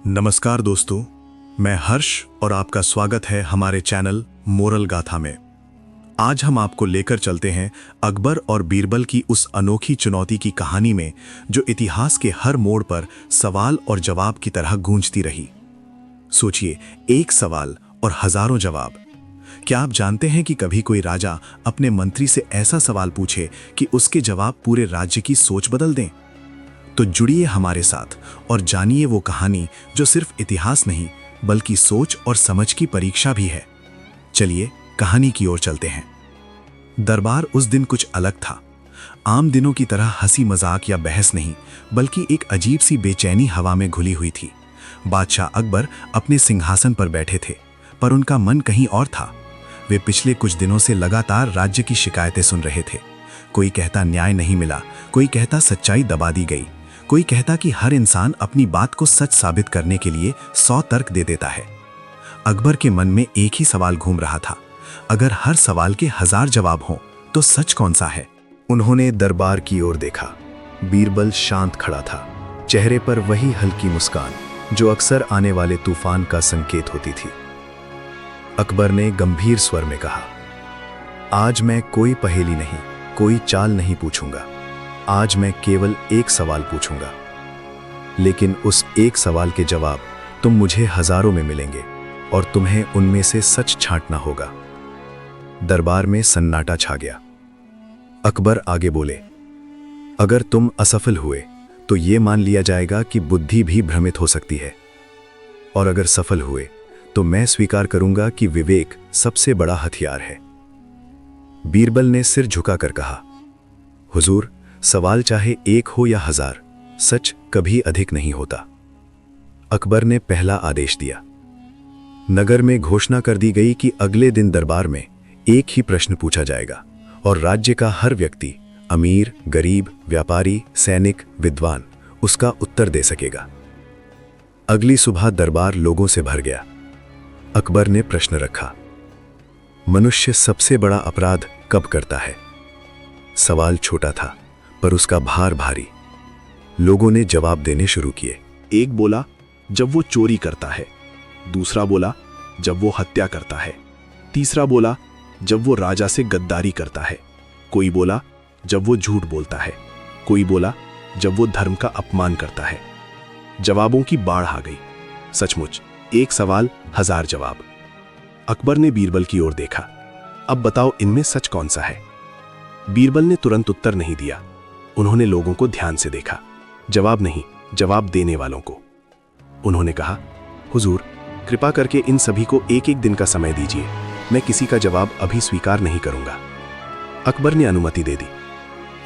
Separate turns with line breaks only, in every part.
नमस्कार दोस्तों, मैं हर्ष और आपका स्वागत है हमारे चैनल मोरल गाथा में। आज हम आपको लेकर चलते हैं अकबर और बीरबल की उस अनोखी चुनौती की कहानी में जो इतिहास के हर मोड़ पर सवाल और जवाब की तरह गूंजती रही। सोचिए, एक सवाल और हजारों जवाब। क्या आप जानते हैं कि कभी कोई राजा अपने मंत्री से ऐसा सवाल पूछे कि उसके जवाब पूरे राज्य की सोच बदल दें? तो जुड़िए हमारे साथ और जानिए वो कहानी जो सिर्फ इतिहास नहीं बल्कि सोच और समझ की परीक्षा भी है। चलिए कहानी की ओर चलते हैं। दरबार उस दिन कुछ अलग था। आम दिनों की तरह हंसी मजाक या बहस नहीं, बल्कि एक अजीब सी बेचैनी हवा में घुली हुई थी। बादशाह अकबर अपने सिंहासन पर बैठे थे, पर उनका मन कहीं और था। वे पिछले कुछ दिनों से लगातार राज्य की शिकायतें सुन रहे थे। कोई कहता न्याय नहीं मिला, कोई कहता सच्चाई दबा दी गई, कोई कहता कि हर इंसान अपनी बात को सच साबित करने के लिए 100 तर्क दे देता है। अकबर के मन में एक ही सवाल घूम रहा था, अगर हर सवाल के 1000 जवाब हों तो सच कौन सा है? उन्होंने दरबार की ओर देखा। बीरबल शांत खड़ा था, चेहरे पर वही हल्की मुस्कान जो अक्सर आने वाले तूफान का संकेत होती थी। अकबर ने गंभीर स्वर में कहा, आज मैं कोई पहेली नहीं, कोई चाल नहीं पूछूंगा। आज मैं केवल एक सवाल पूछूंगा, लेकिन उस एक सवाल के जवाब तुम मुझे हजारों में मिलेंगे और तुम्हें उनमें से सच छांटना होगा। दरबार में सन्नाटा छा गया। अकबर आगे बोले, अगर तुम असफल हुए तो यह मान लिया जाएगा कि बुद्धि भी भ्रमित हो सकती है, और अगर सफल हुए तो मैं स्वीकार करूंगा कि विवेक सबसे बड़ा हथियार है। बीरबल ने सिर झुकाकर कहा, हुजूर, सवाल चाहे एक हो या 1000, सच कभी अधिक नहीं होता। अकबर ने पहला आदेश दिया। नगर में घोषणा कर दी गई कि अगले दिन दरबार में एक ही प्रश्न पूछा जाएगा और राज्य का हर व्यक्ति, अमीर, गरीब, व्यापारी, सैनिक, विद्वान, उसका उत्तर दे सकेगा। अगली सुबह दरबार लोगों से भर गया। अकबर ने प्रश्न रखा, मनुष्य सबसे बड़ा अपराध कब करता है? सवाल छोटा था पर उसका भार भारी। लोगों ने जवाब देने शुरू किए।
एक बोला, जब वो चोरी करता है। दूसरा बोला, जब वो हत्या करता है। तीसरा बोला, जब वो राजा से गद्दारी करता है। कोई बोला, जब वो झूठ बोलता है। कोई बोला, जब वो धर्म का अपमान करता है। जवाबों की बाढ़ आ गई। सचमुच एक सवाल 1000 जवाब। अकबर ने बीरबल की ओर देखा, अब बताओ इनमें सच कौन सा है? बीरबल ने तुरंत उत्तर नहीं दिया। उन्होंने लोगों को ध्यान से देखा, जवाब नहीं, जवाब देने वालों को। उन्होंने कहा, हुजूर, कृपा करके इन सभी को एक एक दिन का समय दीजिए, मैं किसी का जवाब अभी स्वीकार नहीं करूंगा। अकबर ने अनुमति दे दी।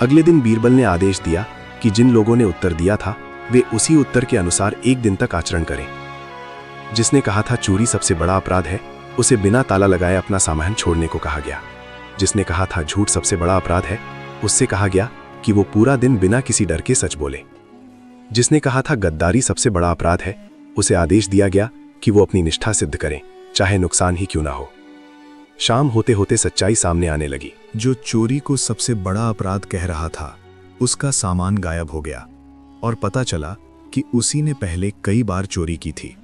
अगले दिन बीरबल ने आदेश दिया कि जिन लोगों ने उत्तर दिया था वे उसी उत्तर के अनुसार एक दिन तक आचरण करें। जिसने कहा था चोरी सबसे बड़ा अपराध है, उसे बिना ताला लगाए अपना सामान छोड़ने को कहा गया। जिसने कहा था झूठ सबसे बड़ा अपराध है, उससे कहा गया कि वो पूरा दिन बिना किसी डर के सच बोले। जिसने कहा था गद्दारी सबसे बड़ा अपराध है, उसे आदेश दिया गया कि वो अपनी निष्ठा सिद्ध करें, चाहे नुकसान ही क्यों ना हो। शाम होते होते सच्चाई सामने आने लगी।
जो चोरी को सबसे बड़ा अपराध कह रहा था, उसका सामान गायब हो गया और पता चला कि उसी ने पहले कई बार चोरी की थी।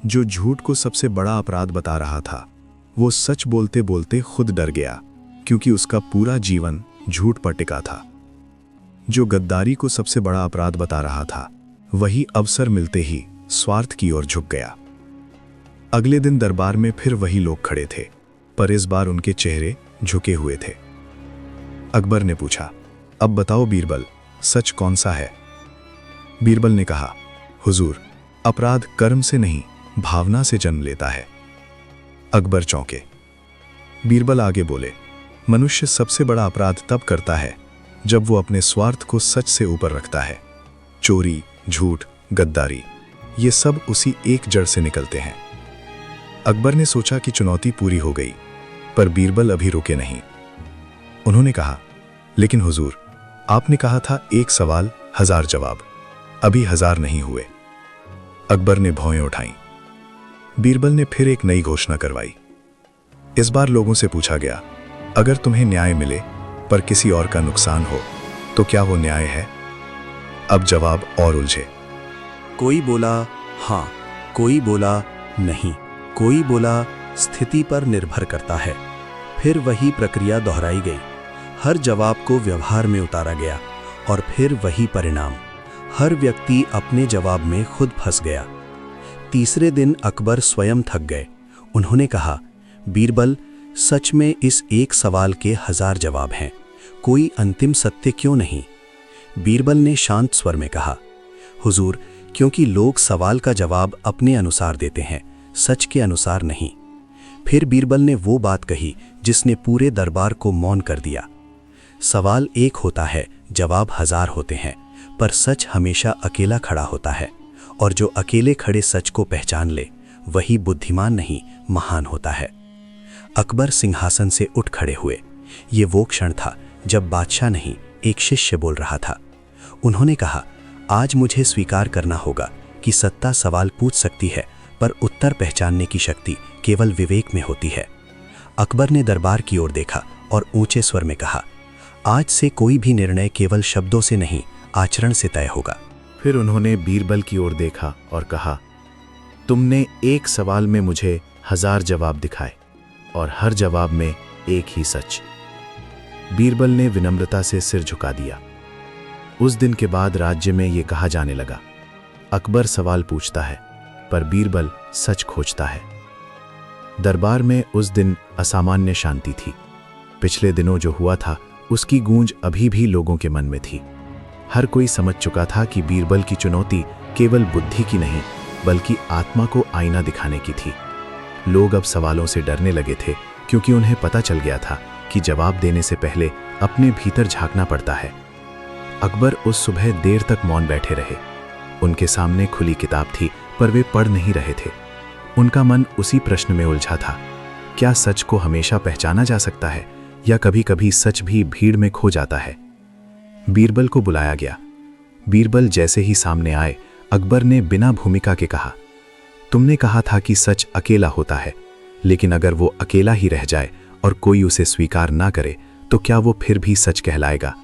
जो झूठ को सबसे बड़ा अपराध बता रहा था, वो सच बोलते बोलते खुद डर गया, क्योंकि उसका पूरा जीवन झूठ पर टिका था। जो गद्दारी को सबसे बड़ा अपराध बता रहा था, वही अवसर मिलते ही स्वार्थ की ओर झुक गया। अगले दिन दरबार में फिर वही लोग खड़े थे, पर इस बार उनके चेहरे झुके हुए थे। अकबर ने पूछा, अब बताओ बीरबल, सच कौन सा है? बीरबल ने कहा, हुजूर, अपराध कर्म से नहीं, भावना से जन्म लेता है। अकबर चौंके। बीरबल आगे बोले, मनुष्य सबसे बड़ा अपराध तब करता है जब वो अपने स्वार्थ को सच से ऊपर रखता है। चोरी, झूठ, गद्दारी, ये सब उसी एक जड़ से निकलते हैं। अकबर ने सोचा कि चुनौती पूरी हो गई, पर बीरबल अभी रुके नहीं। उन्होंने कहा, लेकिन हुजूर, आपने कहा था एक सवाल 1000 जवाब, अभी 1000 नहीं हुए। अकबर ने भौएं उठाईं। बीरबल ने फिर एक नई घोषणा करवाई। इस बार लोगों से पूछा गया, अगर तुम्हें न्याय मिले पर किसी और का नुकसान हो तो क्या वो न्याय है? अब जवाब और उलझे।
कोई बोला
हाँ, कोई बोला नहीं, कोई बोला स्थिति पर निर्भर करता है। फिर वही प्रक्रिया दोहराई गई। हर जवाब को व्यवहार में उतारा गया और फिर वही परिणाम। हर व्यक्ति अपने जवाब में खुद फंस गया। तीसरे दिन अकबर स्वयं थक गए। उन्होंने कहा, बीरबल, सच में इस एक सवाल के 1000 जवाब हैं, कोई अंतिम सत्य क्यों नहीं? बीरबल ने शांत स्वर में कहा, हुजूर, क्योंकि लोग सवाल का जवाब अपने अनुसार देते हैं, सच के अनुसार नहीं। फिर बीरबल ने वो बात कही जिसने पूरे दरबार को मौन कर दिया। सवाल एक होता है, जवाब 1000 होते हैं, पर सच हमेशा अकेला खड़ा होता है, और जो अकेले खड़े सच को पहचान ले वही बुद्धिमान नहीं, महान होता है। अकबर सिंहासन से उठ खड़े हुए। ये वो क्षण था जब बादशाह नहीं, एक शिष्य बोल रहा था। उन्होंने कहा, आज मुझे स्वीकार करना होगा कि सत्ता सवाल पूछ सकती है, पर उत्तर पहचानने की शक्ति केवल विवेक में होती है। अकबर ने दरबार की ओर देखा और ऊंचे स्वर में कहा, आज से कोई भी निर्णय केवल शब्दों से नहीं, आचरण से तय होगा।
फिर उन्होंने बीरबल की ओर देखा और कहा, तुमने एक सवाल में मुझे 1000 जवाब दिखाए और हर जवाब में एक ही सच। बीरबल ने विनम्रता से सिर झुका दिया। उस दिन के बाद राज्य में ये कहा जाने लगा, अकबर सवाल पूछता है पर बीरबल सच खोजता है। दरबार में उस दिन असामान्य शांति थी। पिछले दिनों जो हुआ था उसकी गूंज अभी भी लोगों के मन में थी। हर कोई समझ चुका था कि बीरबल की चुनौती केवल बुद्धि की नहीं, बल्कि आत्मा को आईना दिखाने की थी। लोग अब सवालों से डरने लगे थे, क्योंकि उन्हें पता चल गया था कि जवाब देने से पहले अपने भीतर झांकना पड़ता है। अकबर उस सुबह देर तक मौन बैठे रहे। उनके सामने खुली किताब थी, पर वे पढ़ नहीं रहे थे। उनका मन उसी प्रश्न में उलझा था, क्या सच को हमेशा पहचाना जा सकता है, या कभी कभी सच भी भीड़ में खो जाता है? बीरबल को बुलाया गया। बीरबल जैसे ही सामने आए, अकबर ने बिना भूमिका के कहा, तुमने कहा था कि सच अकेला होता है, लेकिन अगर वो अकेला ही रह जाए और कोई उसे स्वीकार ना करे, तो क्या वो फिर भी सच कहलाएगा?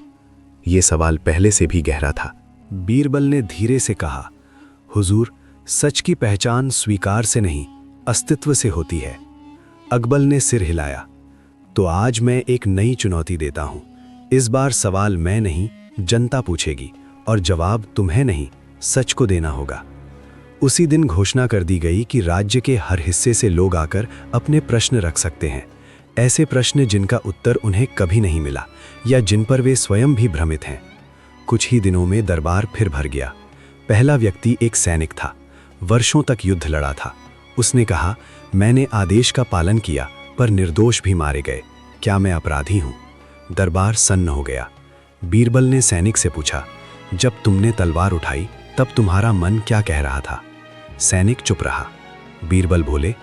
ये सवाल पहले से भी गहरा था।
बीरबल ने धीरे से कहा, हुजूर, सच की पहचान स्वीकार से नहीं, अस्तित्व से होती है। अकबर ने सिर हिलाया। तो आज मैं एक नई चुनौती देता हूं। इस बार सवाल मैं नहीं, जनता पूछेगी, और जवाब तुम्हें नहीं, सच को देना होगा। उसी दिन घोषणा कर दी गई कि राज्य के हर हिस्से से लोग आकर अपने प्रश्न रख सकते हैं, ऐसे प्रश्न जिनका उत्तर उन्हें कभी नहीं मिला या जिन पर वे स्वयं भी भ्रमित हैं। कुछ ही दिनों में दरबार फिर भर गया। पहला व्यक्ति एक सैनिक था, वर्षों तक युद्ध लड़ा था। उसने कहा, मैंने आदेश का पालन किया, पर निर्दोष भी मारे गए, क्या मैं अपराधी हूं? दरबार सन्न हो गया। बीरबल ने सैनिक से पूछा, जब तुमने तलवार उठाई तब तुम्हारा मन क्या कह रहा था? सैनिक चुप रहा। बीरबल बोले,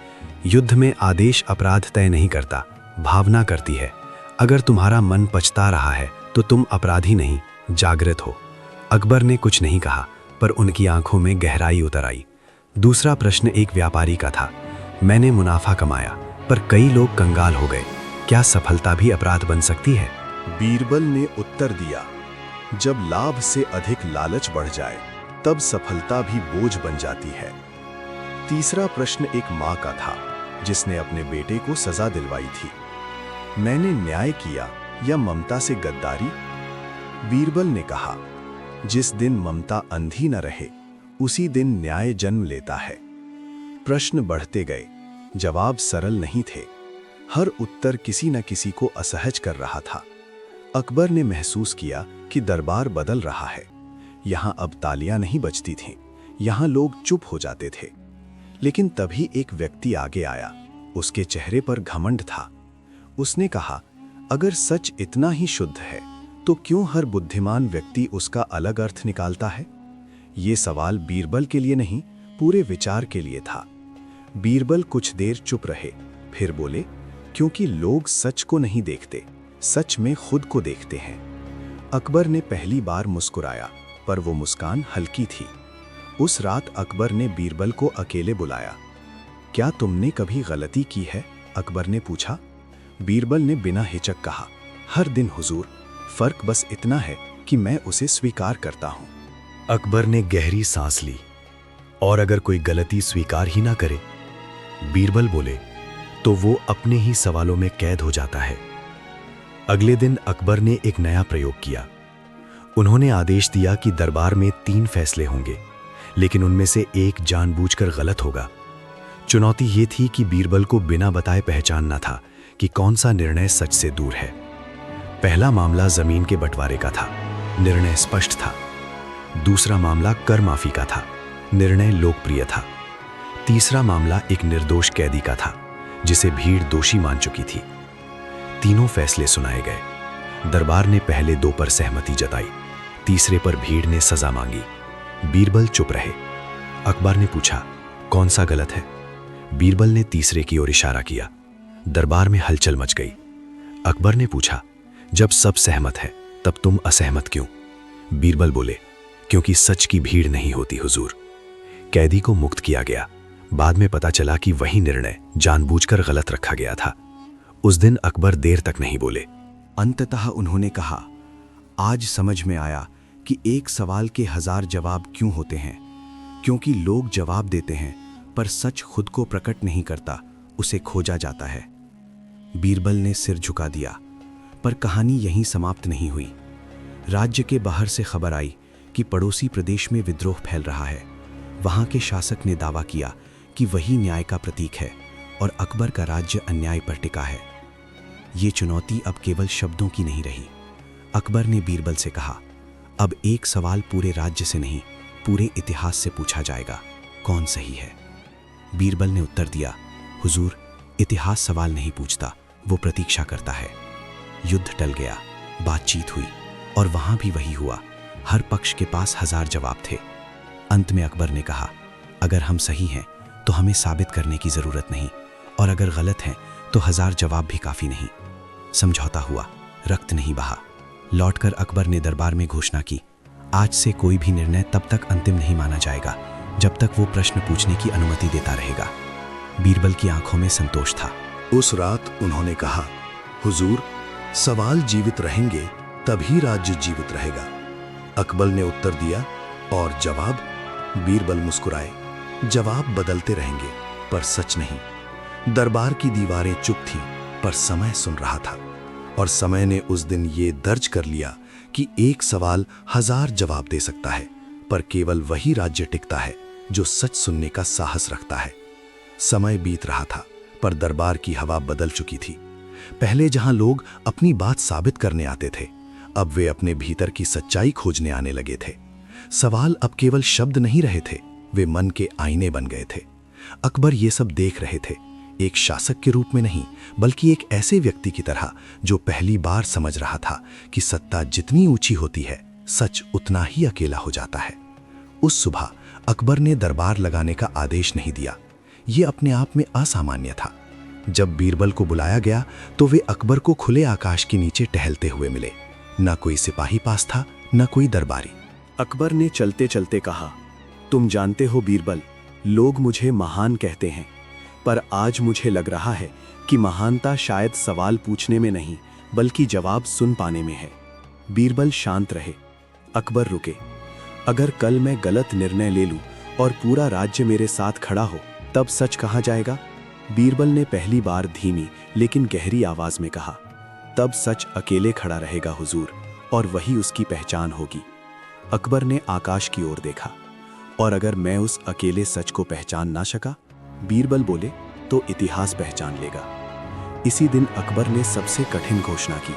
युद्ध में आदेश अपराध तय नहीं करता, भावना करती है। अगर तुम्हारा मन पछता रहा है तो तुम अपराधी नहीं, जागृत हो। अकबर ने कुछ नहीं कहा, पर उनकी आंखों में गहराई उतर आई। दूसरा प्रश्न एक व्यापारी का था। मैंने मुनाफा कमाया, पर कई लोग कंगाल हो गए, क्या सफलता भी अपराध बन सकती है?
बीरबल ने उत्तर दिया, जब लाभ से अधिक लालच बढ़ जाए तब सफलता भी बोझ बन जाती है। तीसरा प्रश्न एक मां का था, जिसने अपने बेटे को सजा दिलवाई थी। मैंने न्याय किया या ममता से गद्दारी? बीरबल ने कहा, जिस दिन ममता अंधी न रहे उसी दिन न्याय जन्म लेता है। प्रश्न बढ़ते गए, जवाब सरल नहीं थे। हर उत्तर किसी न किसी को असहज कर रहा था। अकबर ने महसूस किया कि दरबार बदल रहा है। यहां अब तालियां नहीं बजती थीं, यहां लोग चुप हो जाते थे। लेकिन तभी एक व्यक्ति आगे आया। उसके चेहरे पर घमंड था। उसने कहा, अगर सच इतना ही शुद्ध है तो क्यों हर बुद्धिमान व्यक्ति उसका अलग अर्थ निकालता है? ये सवाल बीरबल के लिए नहीं, पूरे विचार के लिए था। बीरबल कुछ देर चुप रहे, फिर बोले, क्योंकि लोग सच को नहीं देखते, सच में खुद को देखते हैं। अकबर ने पहली बार मुस्कुराया, पर वो मुस्कान हल्की थी। उस रात अकबर ने बीरबल को अकेले बुलाया। क्या तुमने कभी गलती की है? अकबर ने पूछा। बीरबल ने बिना हिचक कहा, हर दिन हुजूर, फर्क बस इतना है कि मैं उसे स्वीकार करता हूं।
अकबर ने गहरी सांस ली।
और अगर कोई गलती स्वीकार ही ना करे, बीरबल बोले, तो वो अपने ही सवालों में कैद हो जाता है। अगले दिन अकबर ने एक नया प्रयोग किया। उन्होंने आदेश दिया कि दरबार में 3 फैसले होंगे, लेकिन उनमें से एक जानबूझकर गलत होगा। चुनौती ये थी कि बीरबल को बिना बताए पहचानना था कि कौन सा निर्णय सच से दूर है। पहला मामला जमीन के बंटवारे का था, निर्णय स्पष्ट था। दूसरा मामला कर माफी का था, निर्णय लोकप्रिय था। तीसरा मामला एक निर्दोष कैदी का था, जिसे भीड़ दोषी मान चुकी थी। तीनों फैसले सुनाए गए। दरबार ने पहले 2 पर सहमति जताई, तीसरे पर भीड़ ने सजा मांगी। बीरबल चुप रहे। अकबर ने पूछा, कौन सा गलत है? बीरबल ने तीसरे की ओर इशारा किया। दरबार में हलचल मच गई। अकबर ने पूछा, जब सब सहमत है तब तुम असहमत क्यों? बीरबल बोले, क्योंकि सच की भीड़ नहीं होती हुजूर। कैदी को मुक्त किया गया। बाद में पता चला कि वही निर्णय जानबूझकर गलत रखा गया था। उस दिन अकबर देर तक नहीं बोले।
अंततः उन्होंने कहा, आज समझ में आया कि एक सवाल के 1000 जवाब क्यों होते हैं। क्योंकि लोग जवाब देते हैं, पर सच खुद को प्रकट नहीं करता, उसे खोजा जाता है। बीरबल ने सिर झुका दिया। पर कहानी यहीं समाप्त नहीं हुई। राज्य के बाहर से खबर आई कि पड़ोसी प्रदेश में विद्रोह फैल रहा है। वहां के शासक ने दावा किया कि वही न्याय का प्रतीक है और अकबर का राज्य अन्याय पर टिका है। ये चुनौती अब केवल शब्दों की नहीं रही। अकबर ने बीरबल से कहा, अब एक सवाल पूरे राज्य से नहीं, पूरे इतिहास से पूछा जाएगा, कौन सही है? बीरबल ने उत्तर दिया, हुजूर, इतिहास सवाल नहीं पूछता, वो प्रतीक्षा करता है। युद्ध टल गया, बातचीत हुई, और वहां भी वही हुआ। हर पक्ष के पास 1000 जवाब थे। अंत में अकबर ने कहा, अगर हम सही हैं तो हमें साबित करने की जरूरत नहीं, और अगर गलत हैं तो 1000 जवाब भी काफी नहीं। समझौता हुआ, रक्त नहीं बहा। लौटकर अकबर ने दरबार में घोषणा की, आज से कोई भी निर्णय तब तक अंतिम नहीं माना जाएगा जब तक वो प्रश्न पूछने की अनुमति देता रहेगा। बीरबल की आंखों में संतोष था।
उस रात उन्होंने कहा, हुजूर, सवाल जीवित रहेंगे तभी राज्य जीवित रहेगा। अकबर ने उत्तर दिया, और जवाब? बीरबल मुस्कुराए, जवाब बदलते रहेंगे पर सच नहीं। दरबार की दीवारें चुप थीं, पर समय सुन रहा था, और समय ने उस दिन ये दर्ज कर लिया कि एक सवाल 1000 जवाब दे सकता है, पर केवल वही राज्य टिकता है जो सच सुनने का साहस रखता है। समय बीत रहा था, पर दरबार की हवा बदल चुकी थी। पहले जहां लोग अपनी बात साबित करने आते थे, अब वे अपने भीतर की सच्चाई खोजने आने लगे थे। सवाल अब केवल शब्द नहीं रहे थे, वे मन के आईने बन गए थे। अकबर ये सब देख रहे थे, एक शासक के रूप में नहीं, बल्कि एक ऐसे व्यक्ति की तरह जो पहली बार समझ रहा था कि सत्ता जितनी ऊंची होती है, सच उतना ही अकेला हो जाता है। उस सुबह अकबर ने दरबार लगाने का आदेश नहीं दिया। ये अपने आप में असामान्य था। जब बीरबल को बुलाया गया तो वे अकबर को खुले आकाश के नीचे टहलते हुए मिले। न कोई सिपाही पास था, न कोई दरबारी।
अकबर ने चलते चलते कहा, तुम जानते हो बीरबल, लोग मुझे महान कहते हैं, पर आज मुझे लग रहा है कि महानता शायद सवाल पूछने में नहीं, बल्कि जवाब सुन पाने में है। बीरबल शांत रहे। अकबर रुके। अगर कल मैं गलत निर्णय ले लूं और पूरा राज्य मेरे साथ खड़ा हो, तब सच कहा जाएगा? बीरबल ने पहली बार धीमी लेकिन गहरी आवाज में कहा, तब सच अकेले खड़ा रहेगा हुजूर, और वही उसकी पहचान होगी। अकबर ने आकाश की ओर देखा, और अगर मैं उस अकेले सच को पहचान ना सका, बीरबल बोले, तो इतिहास पहचान लेगा। इसी दिन अकबर ने सबसे कठिन घोषणा की।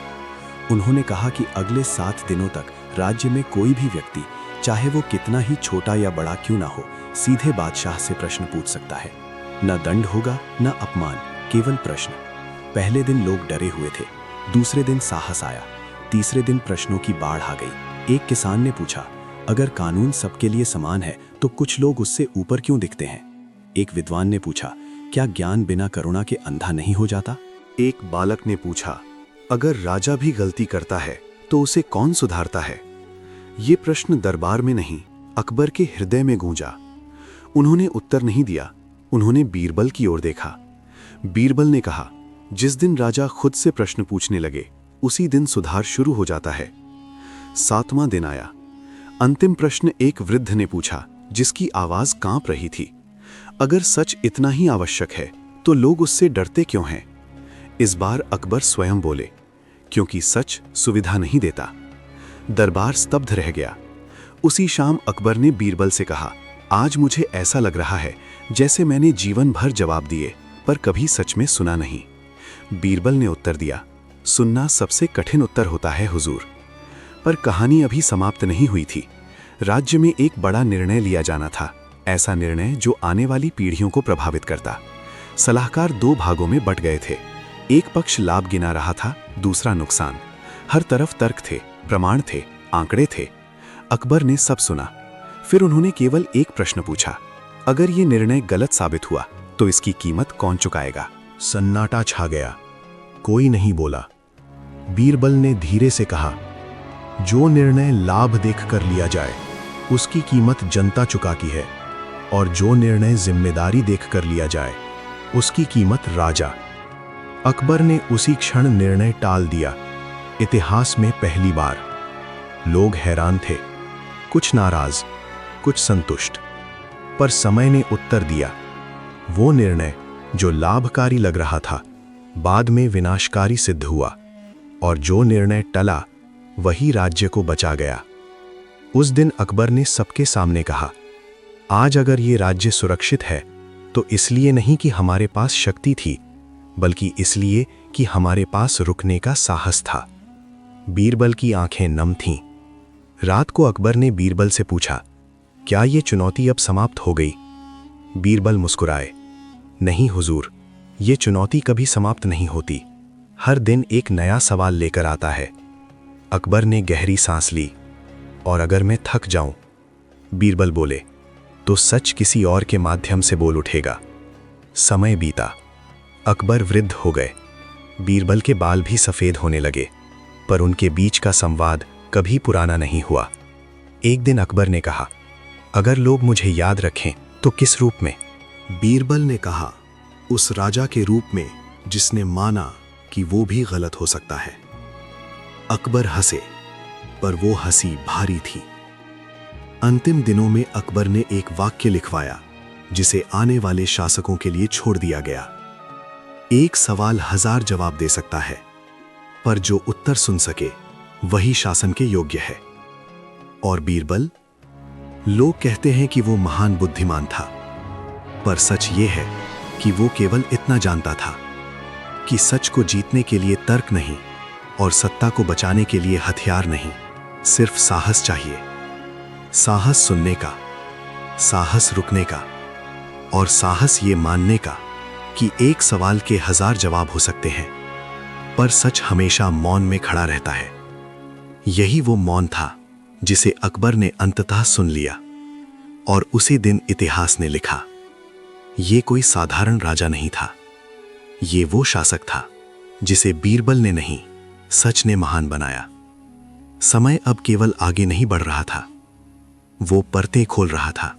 उन्होंने कहा कि अगले 7 दिनों तक राज्य में कोई भी व्यक्ति, चाहे वो कितना ही छोटा या बड़ा क्यों ना हो, सीधे बादशाह से प्रश्न पूछ सकता है। न दंड होगा, न अपमान, केवल प्रश्न। पहले दिन लोग डरे हुए थे, दूसरे दिन साहस आया, तीसरे दिन प्रश्नों की बाढ़ आ गई। एक किसान ने पूछा, अगर कानून सबके लिए समान है तो कुछ लोग उससे ऊपर क्यों दिखते हैं? एक विद्वान ने पूछा, क्या ज्ञान बिना करुणा के अंधा नहीं हो जाता?
एक बालक ने पूछा, अगर राजा भी गलती करता है तो उसे कौन सुधारता है? ये प्रश्न दरबार में नहीं, अकबर के हृदय में गूंजा। उन्होंने उत्तर नहीं दिया, उन्होंने बीरबल की ओर देखा। बीरबल ने कहा, जिस दिन राजा खुद से प्रश्न पूछने लगे, उसी दिन सुधार शुरू हो जाता है। 7वां दिन आया। अंतिम प्रश्न एक वृद्ध ने पूछा, जिसकी आवाज कांप रही थी। अगर सच इतना ही आवश्यक है तो लोग उससे डरते क्यों हैं? इस बार अकबर स्वयं बोले, क्योंकि सच सुविधा नहीं देता। दरबार स्तब्ध रह गया। उसी शाम अकबर ने बीरबल से कहा, आज मुझे ऐसा लग रहा है जैसे मैंने जीवन भर जवाब दिए पर कभी सच में सुना नहीं। बीरबल ने उत्तर दिया, सुनना सबसे कठिन उत्तर होता है हुजूर। पर कहानी अभी समाप्त नहीं हुई थी। राज्य में एक बड़ा निर्णय लिया जाना था, ऐसा निर्णय जो आने वाली पीढ़ियों को प्रभावित करता। सलाहकार दो भागों में बंट गए थे। एक पक्ष लाभ गिना रहा था, दूसरा नुकसान। हर तरफ तर्क थे, प्रमाण थे, आंकड़े थे। अकबर ने सब सुना। फिर उन्होंने केवल एक प्रश्न पूछा, अगर ये निर्णय गलत साबित हुआ तो इसकी कीमत कौन चुकाएगा?
सन्नाटा छा गया। कोई नहीं बोला। बीरबल ने धीरे से कहा, जो निर्णय लाभ देखकर लिया जाए उसकी कीमत जनता चुकाती है, और जो निर्णय जिम्मेदारी देखकर लिया जाए उसकी कीमत राजा। अकबर ने उसी क्षण निर्णय टाल दिया। इतिहास में पहली बार। लोग हैरान थे, कुछ नाराज, कुछ संतुष्ट। पर समय ने उत्तर दिया। वो निर्णय जो लाभकारी लग रहा था बाद में विनाशकारी सिद्ध हुआ, और जो निर्णय टला वही राज्य को बचा गया। उस दिन अकबर ने सबके सामने कहा, आज अगर ये राज्य सुरक्षित है तो इसलिए नहीं कि हमारे पास शक्ति थी, बल्कि इसलिए कि हमारे पास रुकने का साहस था। बीरबल की आंखें नम थीं। रात को अकबर ने बीरबल से पूछा, क्या ये चुनौती अब समाप्त हो गई? बीरबल मुस्कुराए, नहीं हुजूर, ये चुनौती कभी समाप्त नहीं होती। हर दिन एक नया सवाल लेकर आता है। अकबर ने गहरी सांस ली। और अगर मैं थक जाऊं, बीरबल बोले, तो सच किसी और के माध्यम से बोल उठेगा। समय बीता। अकबर वृद्ध हो गए। बीरबल के बाल भी सफेद होने लगे, पर उनके बीच का संवाद कभी पुराना नहीं हुआ। एक दिन अकबर ने कहा, अगर लोग मुझे याद रखें तो किस रूप में?
बीरबल ने कहा, उस राजा के रूप में जिसने माना कि वो भी गलत हो सकता है। अकबर हंसे, पर वो हंसी भारी थी। अंतिम दिनों में अकबर ने एक वाक्य लिखवाया जिसे आने वाले शासकों के लिए छोड़ दिया गया। एक सवाल 1000 जवाब दे सकता है, पर जो उत्तर सुन सके वही शासन के योग्य है। और बीरबल, लोग कहते हैं कि वो महान बुद्धिमान था, पर सच ये है कि वो केवल इतना जानता था कि सच को जीतने के लिए तर्क नहीं और सत्ता को बचाने के लिए हथियार नहीं, सिर्फ साहस चाहिए। साहस सुनने का, साहस रुकने का, और साहस ये मानने का कि एक सवाल के 1000 जवाब हो सकते हैं, पर सच हमेशा मौन में खड़ा रहता है। यही वो मौन था जिसे अकबर ने अंततः सुन लिया, और उसी दिन इतिहास ने लिखा, ये कोई साधारण राजा नहीं था, ये वो शासक था जिसे बीरबल ने नहीं, सच ने महान बनाया। समय अब केवल आगे नहीं बढ़ रहा था, वो परतें खोल रहा था।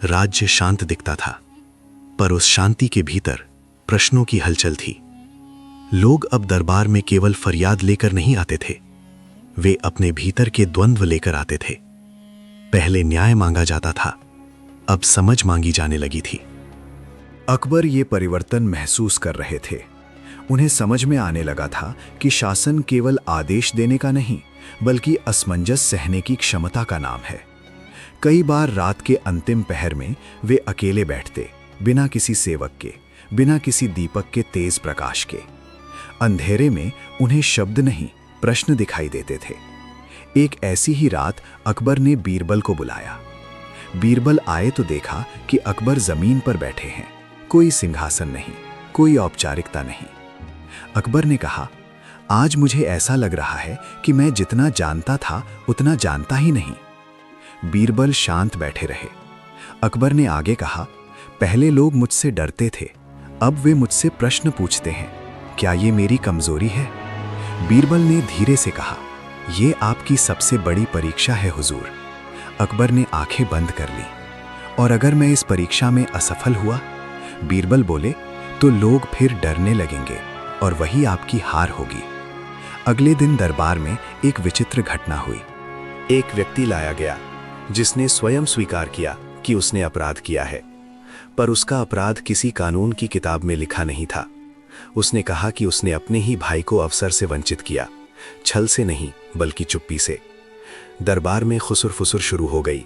राज्य शांत दिखता था, पर उस शांति के भीतर प्रश्नों की हलचल थी। लोग अब दरबार में केवल फरियाद लेकर नहीं आते थे, वे अपने भीतर के द्वंद्व लेकर आते थे। पहले न्याय मांगा जाता था, अब समझ मांगी जाने लगी थी।
अकबर ये परिवर्तन महसूस कर रहे थे। उन्हें समझ में आने लगा था कि शासन केवल आदेश देने का नहीं, बल्कि असमंजस सहने की क्षमता का नाम है। कई बार रात के अंतिम पहर में वे अकेले बैठते, बिना किसी सेवक के, बिना किसी दीपक के तेज प्रकाश के। अंधेरे में उन्हें शब्द नहीं, प्रश्न दिखाई देते थे। एक ऐसी ही रात अकबर ने बीरबल को बुलाया। बीरबल आए तो देखा कि अकबर जमीन पर बैठे हैं। कोई सिंहासन नहीं, कोई औपचारिकता नहीं। अकबर ने कहा, आज मुझे ऐसा लग रहा है कि मैं जितना जानता था उतना जानता ही नहीं। बीरबल शांत बैठे रहे। अकबर ने आगे कहा, पहले लोग मुझसे डरते थे, अब वे मुझसे प्रश्न पूछते हैं। क्या ये मेरी कमजोरी है? बीरबल ने धीरे से कहा, ये आपकी सबसे बड़ी परीक्षा है हुजूर। अकबर ने आंखें बंद कर ली। और अगर मैं इस परीक्षा में असफल हुआ, बीरबल बोले, तो लोग फिर डरने लगेंगे और वही आपकी हार होगी। अगले दिन दरबार में एक विचित्र घटना हुई।
एक व्यक्ति लाया गया जिसने स्वयं स्वीकार किया
कि उसने अपराध किया है, पर उसका अपराध किसी कानून की किताब में लिखा नहीं था। उसने कहा कि उसने अपने ही भाई को अवसर से वंचित किया, छल से नहीं बल्कि चुप्पी से। दरबार में खुसुर फुसुर शुरू हो गई।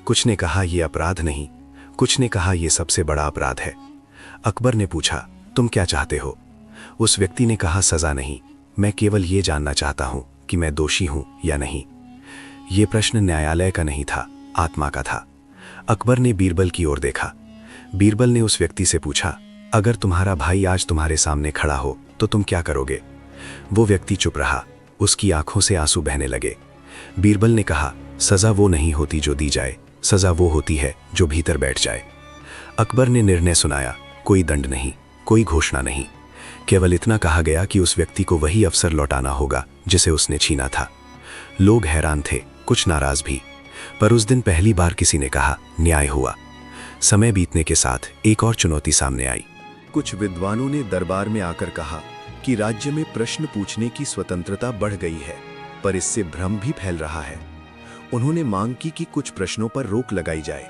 कुछ ने कहा यह अपराध नहीं, कुछ ने कहा यह सबसे बड़ा अपराध है। अकबर ने पूछा, तुम क्या चाहते हो? उस व्यक्ति ने कहा, सजा नहीं, मैं केवल ये जानना चाहता हूं कि मैं दोषी हूं या नहीं। यह प्रश्न न्यायालय का नहीं था, आत्मा का था। अकबर ने बीरबल की ओर देखा। बीरबल ने उस व्यक्ति से पूछा, अगर तुम्हारा भाई आज तुम्हारे सामने खड़ा हो तो तुम क्या करोगे? वो व्यक्ति चुप रहा, उसकी आंखों से आंसू बहने लगे। बीरबल ने कहा, सजा वो नहीं होती जो दी जाए, सजा वो होती है जो भीतर बैठ जाए। अकबर ने निर्णय सुनाया, कोई दंड नहीं, कोई घोषणा नहीं, केवल इतना कहा गया कि उस व्यक्ति को वही अवसर लौटाना होगा जिसे उसने छीना था। लोग हैरान थे, कुछ नाराज भी, पर उस दिन पहली बार किसी ने कहा, न्याय हुआ। समय बीतने के साथ एक और चुनौती सामने आई।
कुछ विद्वानों ने दरबार में आकर कहा कि राज्य में प्रश्न पूछने की स्वतंत्रता बढ़ गई है, पर इससे भ्रम भी फैल रहा है। उन्होंने मांग की कि कुछ प्रश्नों पर रोक लगाई जाए।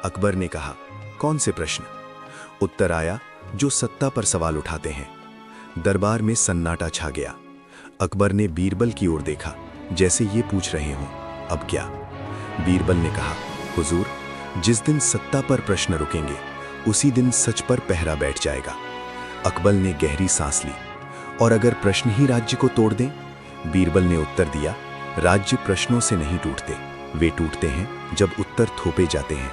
अकबर ने कहा, कौन से प्रश्न? उत्तर आया, जो सत्ता पर सवाल उठाते हैं। दरबार में सन्नाटा छा गया। अकबर ने बीरबल की ओर देखा, जैसे ये पूछ रहे हों, अब क्या? बीरबल ने कहा, हुजूर, जिस दिन सत्ता पर प्रश्न रुकेंगे उसी दिन सच पर पहरा बैठ जाएगा। अकबर ने गहरी सांस ली, और अगर प्रश्न ही राज्य को तोड़ दें? बीरबल ने उत्तर दिया, राज्य प्रश्नों से नहीं टूटते, वे टूटते हैं जब उत्तर थोपे जाते हैं।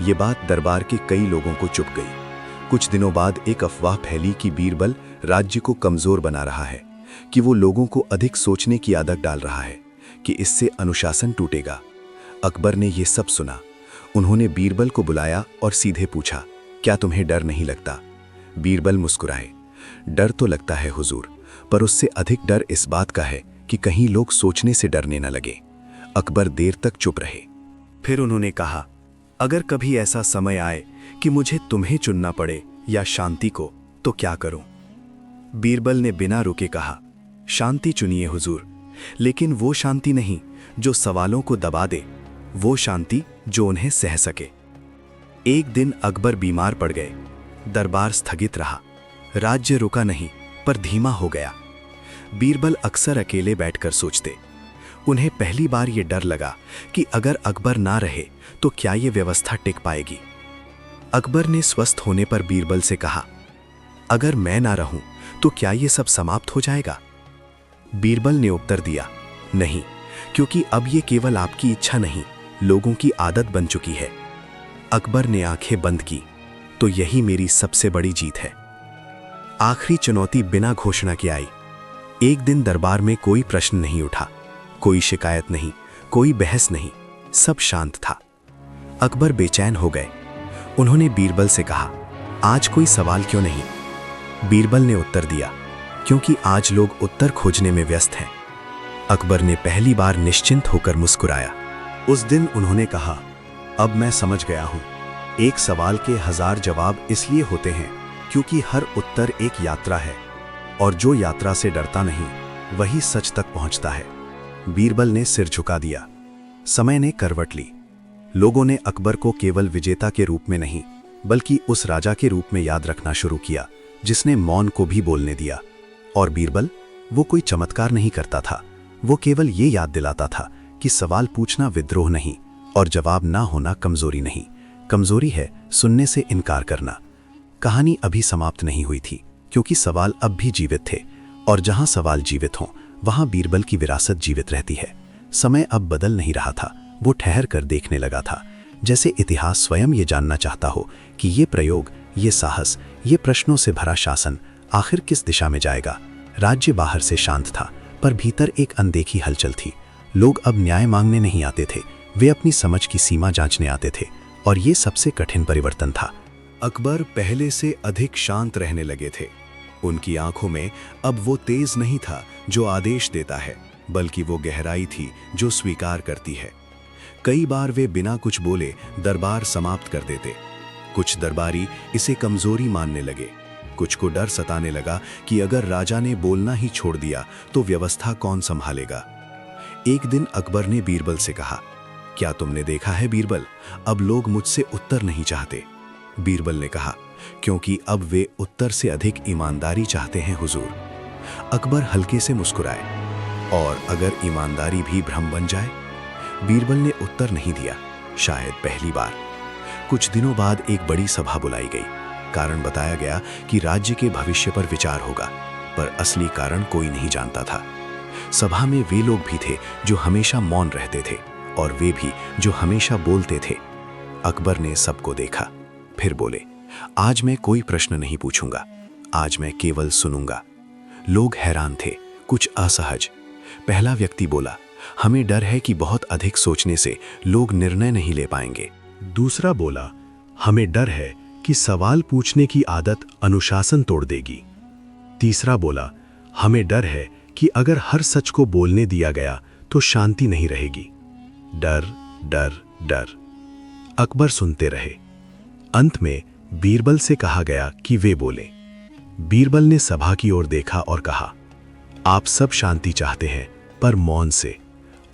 ये बात दरबार के कई लोगों को चुभ गई। कुछ दिनों बाद एक अफवाह फैली कि बीरबल राज्य को कमजोर बना रहा है, कि वो लोगों को अधिक सोचने की आदत डाल रहा है, कि इससे अनुशासन टूटेगा। अकबर ने यह सब सुना। उन्होंने बीरबल को बुलाया और सीधे पूछा, क्या तुम्हें डर नहीं लगता? बीरबल मुस्कुराए, डर तो लगता है हुजूर, पर उससे अधिक डर इस बात का है कि कहीं लोग सोचने से डरने न लगे। अकबर देर तक चुप रहे।
फिर उन्होंने कहा, अगर कभी ऐसा समय आए कि मुझे तुम्हें चुनना पड़े या शांति को, तो क्या करूं? बीरबल ने बिना रुके कहा, शांति चुनिए हुजूर, लेकिन वो शांति नहीं जो सवालों को दबा दे, वो शांति जो उन्हें सह सके। एक दिन अकबर बीमार पड़ गए। दरबार स्थगित रहा। राज्य रुका नहीं, पर धीमा हो गया। बीरबल अक्सर अकेले बैठकर सोचते। उन्हें पहली बार ये डर लगा कि अगर अकबर ना रहे तो क्या ये व्यवस्था टिक पाएगी। अकबर ने स्वस्थ होने पर बीरबल से कहा, अगर मैं ना रहूं तो क्या ये सब समाप्त हो जाएगा? बीरबल ने उत्तर दिया, नहीं, क्योंकि अब ये केवल आपकी इच्छा नहीं, लोगों की आदत बन चुकी है। अकबर ने आंखें बंद की, तो यही मेरी सबसे बड़ी जीत है। आखिरी चुनौती बिना घोषणा के आई। एक दिन दरबार में कोई प्रश्न नहीं उठा, कोई शिकायत नहीं, कोई बहस नहीं, सब शांत था। अकबर बेचैन हो गए। उन्होंने बीरबल से कहा, आज कोई सवाल क्यों नहीं? बीरबल ने उत्तर दिया, क्योंकि आज लोग उत्तर खोजने में व्यस्त हैं। अकबर ने पहली बार निश्चिंत होकर मुस्कुराया। उस दिन उन्होंने कहा, अब मैं समझ गया हूं, एक सवाल के 1000 जवाब इसलिए होते हैं क्योंकि हर उत्तर एक यात्रा है, और जो यात्रा से डरता नहीं वही सच तक पहुंचता है। बीरबल ने सिर झुका दिया। समय ने करवट ली। लोगों ने अकबर को केवल विजेता के रूप में नहीं, बल्कि उस राजा के रूप में याद रखना शुरू किया जिसने मौन को भी बोलने दिया। और बीरबल, वो कोई चमत्कार नहीं करता था, वो केवल ये याद दिलाता था कि सवाल पूछना विद्रोह नहीं और जवाब ना होना कमजोरी नहीं। कमजोरी है सुनने से इनकार करना। कहानी अभी समाप्त नहीं हुई थी, क्योंकि सवाल अब भी जीवित थे, और जहां सवाल जीवित हों वहां बीरबल की विरासत जीवित रहती है। समय अब बदल नहीं रहा था, वो ठहर कर देखने लगा था, जैसे इतिहास स्वयं ये जानना चाहता हो कि ये प्रयोग, ये साहस, ये प्रश्नों से भरा शासन आखिर किस दिशा में जाएगा। राज्य बाहर से शांत था, पर भीतर एक अनदेखी हलचल थी। लोग अब न्याय मांगने नहीं आते थे, वे अपनी समझ की सीमा जांचने आते थे, और ये सबसे कठिन परिवर्तन था।
अकबर पहले से अधिक शांत रहने लगे थे। उनकी आंखों में अब वो तेज नहीं था जो आदेश देता है, बल्कि वो गहराई थी जो स्वीकार करती है। कई बार वे बिना कुछ बोले दरबार समाप्त कर देते। कुछ दरबारी इसे कमजोरी मानने लगे, कुछ को डर सताने लगा कि अगर राजा ने बोलना ही छोड़ दिया तो व्यवस्था कौन संभालेगा। एक दिन अकबर ने बीरबल से कहा,
क्या तुमने देखा है बीरबल, अब लोग मुझसे उत्तर नहीं चाहते। बीरबल ने कहा, क्योंकि अब वे उत्तर से अधिक ईमानदारी चाहते हैं हुजूर। अकबर हल्के से मुस्कुराए, और अगर ईमानदारी भी भ्रम बन जाए? बीरबल ने उत्तर नहीं दिया, शायद पहली बार। कुछ दिनों बाद एक बड़ी सभा बुलाई गई। कारण बताया गया कि राज्य के भविष्य पर विचार होगा, पर असली कारण कोई नहीं जानता था। सभा में वे लोग भी थे जो हमेशा मौन रहते थे, और वे भी जो हमेशा बोलते थे। अकबर ने सबको देखा, फिर बोले, आज मैं कोई प्रश्न नहीं पूछूंगा, आज मैं केवल सुनूंगा। लोग हैरान थे, कुछ असहज। पहला व्यक्ति बोला, हमें डर है कि बहुत अधिक सोचने से लोग निर्णय नहीं ले पाएंगे।
दूसरा बोला, हमें डर है कि सवाल पूछने की आदत अनुशासन तोड़ देगी। तीसरा बोला, हमें डर है कि अगर हर सच को बोलने दिया गया तो शांति नहीं रहेगी। डर, डर, डर। अकबर सुनते रहे। अंत में बीरबल से कहा गया कि वे बोले। बीरबल ने सभा की ओर देखा और कहा, आप सब शांति चाहते हैं पर मौन से,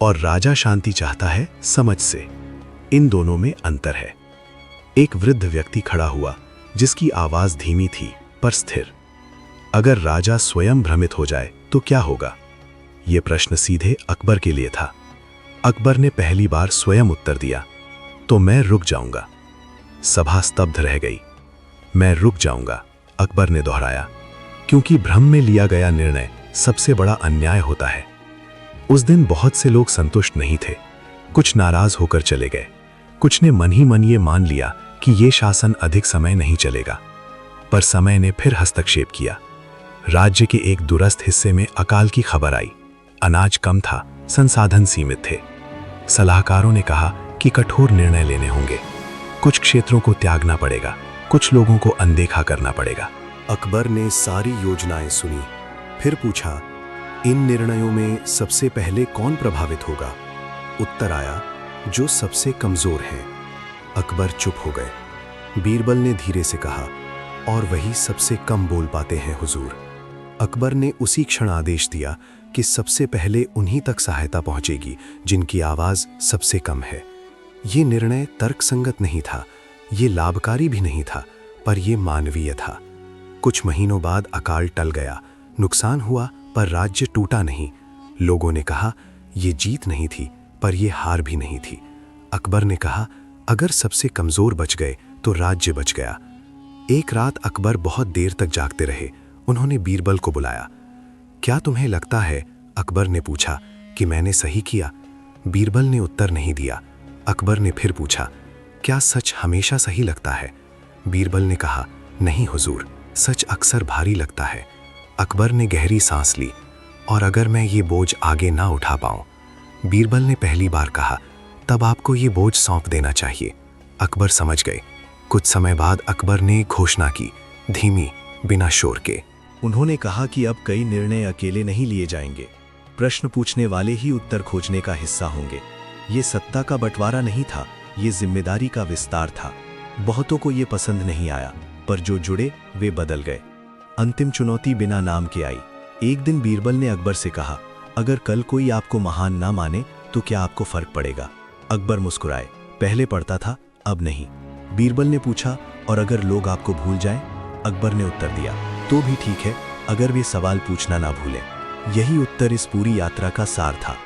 और राजा शांति चाहता है समझ से। इन दोनों में अंतर है। एक वृद्ध व्यक्ति खड़ा हुआ, जिसकी आवाज धीमी थी पर स्थिर। अगर राजा स्वयं भ्रमित हो जाए तो क्या होगा? यह प्रश्न सीधे अकबर के लिए था। अकबर ने पहली बार स्वयं उत्तर दिया, तो मैं रुक जाऊंगा। सभा स्तब्ध रह गई। मैं रुक जाऊंगा, अकबर ने दोहराया, क्योंकि भ्रम में लिया गया निर्णय सबसे बड़ा अन्याय होता है। उस दिन बहुत से लोग संतुष्ट नहीं थे। कुछ नाराज होकर चले गए, कुछ ने मन ही मन ये मान लिया कि ये शासन अधिक समय नहीं चलेगा। पर समय ने फिर हस्तक्षेप किया। राज्य के एक दूरस्थ हिस्से में अकाल की खबर आई। अनाज कम था, संसाधन सीमित थे। सलाहकारों ने कहा कि कठोर निर्णय लेने होंगे। कुछ क्षेत्रों को त्यागना पड़ेगा, कुछ लोगों को अनदेखा करना पड़ेगा।
अकबर ने सारी योजनाएं सुनी, फिर पूछा, इन निर्णयों में सबसे पहले कौन प्रभावित होगा? उत्तर आया, जो सबसे कमजोर हैं। अकबर चुप हो गए। बीरबल ने धीरे से कहा, और वही सबसे कम बोल पाते हैं हुजूर। अकबर ने उसी क्षण आदेश दिया कि सबसे पहले उन्हीं तक सहायता पहुंचेगी जिनकी आवाज सबसे कम है। ये निर्णय तर्कसंगत नहीं था, ये लाभकारी भी नहीं था, पर यह मानवीय था। कुछ महीनों बाद अकाल टल गया। नुकसान हुआ पर राज्य टूटा नहीं। लोगों ने कहा, यह जीत नहीं थी, पर यह हार भी नहीं थी। अकबर ने कहा, अगर सबसे कमजोर बच गए तो राज्य बच गया। एक रात अकबर बहुत देर तक जागते रहे। उन्होंने बीरबल को बुलाया। क्या तुम्हें लगता है, अकबर ने पूछा, कि मैंने सही किया? बीरबल ने उत्तर नहीं दिया। अकबर ने फिर पूछा, क्या सच हमेशा सही लगता है? बीरबल ने कहा, नहीं हुजूर, सच अक्सर भारी लगता है। अकबर ने गहरी सांस ली, और अगर मैं ये बोझ आगे ना उठा पाऊं? बीरबल ने पहली बार कहा, तब आपको ये बोझ सौंप देना चाहिए। अकबर समझ गए। कुछ समय बाद अकबर ने घोषणा की, धीमी, बिना शोर के।
उन्होंने कहा कि अब कई निर्णय अकेले नहीं लिए जाएंगे। प्रश्न पूछने वाले ही उत्तर खोजने का हिस्सा होंगे। ये सत्ता का बंटवारा नहीं था, ये जिम्मेदारी का विस्तार था। बहुतों को ये पसंद नहीं आया, पर जो जुड़े वे बदल गए। अंतिम चुनौती बिना नाम के आई। एक दिन बीरबल ने अकबर से कहा, अगर कल कोई आपको महान ना माने तो क्या आपको फर्क पड़ेगा? अकबर मुस्कुराए, पहले पड़ता था, अब नहीं। बीरबल ने पूछा, और अगर लोग आपको भूल जाएं? अकबर ने उत्तर दिया, तो भी ठीक है, अगर वे सवाल पूछना ना भूलें। यही उत्तर इस पूरी यात्रा का सार था।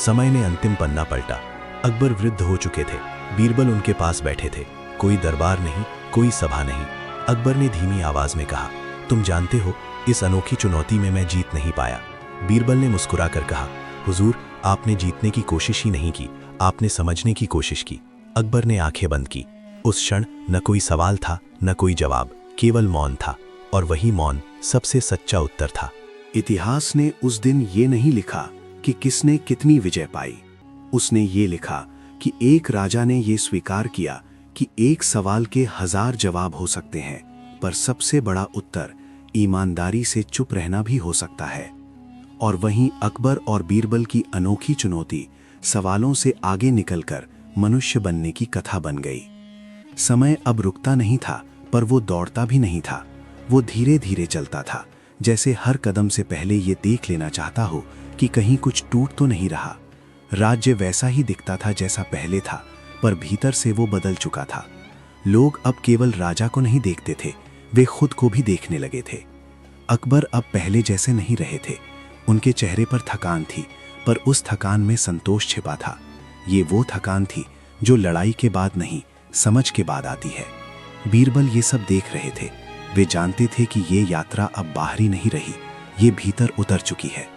समय ने अंतिम पन्ना पलटा। अकबर वृद्ध हो चुके थे। बीरबल उनके पास बैठे थे। कोई दरबार नहीं, कोई सभा नहीं। अकबर ने धीमी आवाज में कहा, तुम जानते हो, इस अनोखी चुनौती में मैं जीत नहीं पाया। बीरबल ने मुस्कुराकर कहा, हुजूर, आपने जीतने की कोशिश ही नहीं की, आपने समझने की कोशिश की। अकबर ने आंखें बंद की। उस क्षण न कोई सवाल था, न कोई जवाब, केवल मौन था, और वही मौन सबसे सच्चा उत्तर था।
इतिहास ने उस दिन ये नहीं लिखा कि किसने कितनी विजय पाई। उसने ये लिखा कि एक राजा ने ये स्वीकार किया कि एक सवाल के 1000 जवाब हो सकते हैं, पर सबसे बड़ा उत्तर ईमानदारी से चुप रहना भी हो सकता है। और वहीं अकबर और बीरबल की अनोखी चुनौती सवालों से आगे निकलकर मनुष्य बनने की कथा बन गई। समय अब रुकता नहीं था, पर वो दौड़ता भी नहीं था। वो धीरे धीरे चलता था, जैसे हर कदम से पहले ये देख लेना चाहता हो कि कहीं कुछ टूट तो नहीं रहा। राज्य वैसा ही दिखता था जैसा पहले था, पर भीतर से वो बदल चुका था। लोग अब केवल राजा को नहीं देखते थे, वे खुद को भी देखने लगे थे। अकबर अब पहले जैसे नहीं रहे थे। उनके चेहरे पर थकान थी, पर उस थकान में संतोष छिपा था। ये वो थकान थी जो लड़ाई के बाद नहीं, समझ के बाद आती है। बीरबल ये सब देख रहे थे। वे जानते थे कि ये यात्रा अब बाहरी नहीं रही, ये भीतर उतर चुकी है।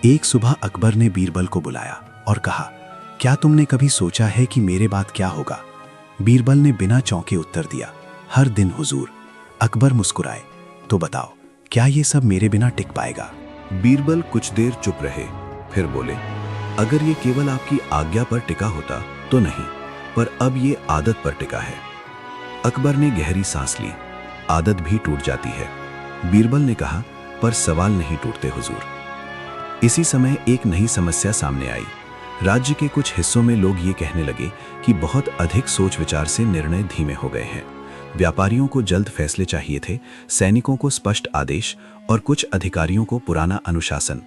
एक सुबह अकबर ने बीरबल को बुलाया और कहा, क्या तुमने कभी सोचा है कि मेरे बाद क्या होगा? बीरबल ने बिना चौंके उत्तर दिया, हर दिन हुजूर। अकबर मुस्कुराए, तो बताओ, क्या ये सब मेरे बिना टिक पाएगा?
बीरबल कुछ देर चुप रहे, फिर बोले, अगर ये केवल आपकी आज्ञा पर टिका होता तो नहीं, पर अब ये आदत पर टिका है। अकबर ने गहरी सांस ली। आदत भी टूट जाती है। बीरबल ने कहा, पर सवाल नहीं टूटते हुजूर। इसी समय एक नई समस्या सामने आई। राज्य के कुछ हिस्सों में लोग ये कहने लगे कि बहुत अधिक सोच विचार से निर्णय धीमे हो गए हैं। व्यापारियों को जल्द फैसले चाहिए थे, सैनिकों को स्पष्ट आदेश और कुछ अधिकारियों को पुराना अनुशासन।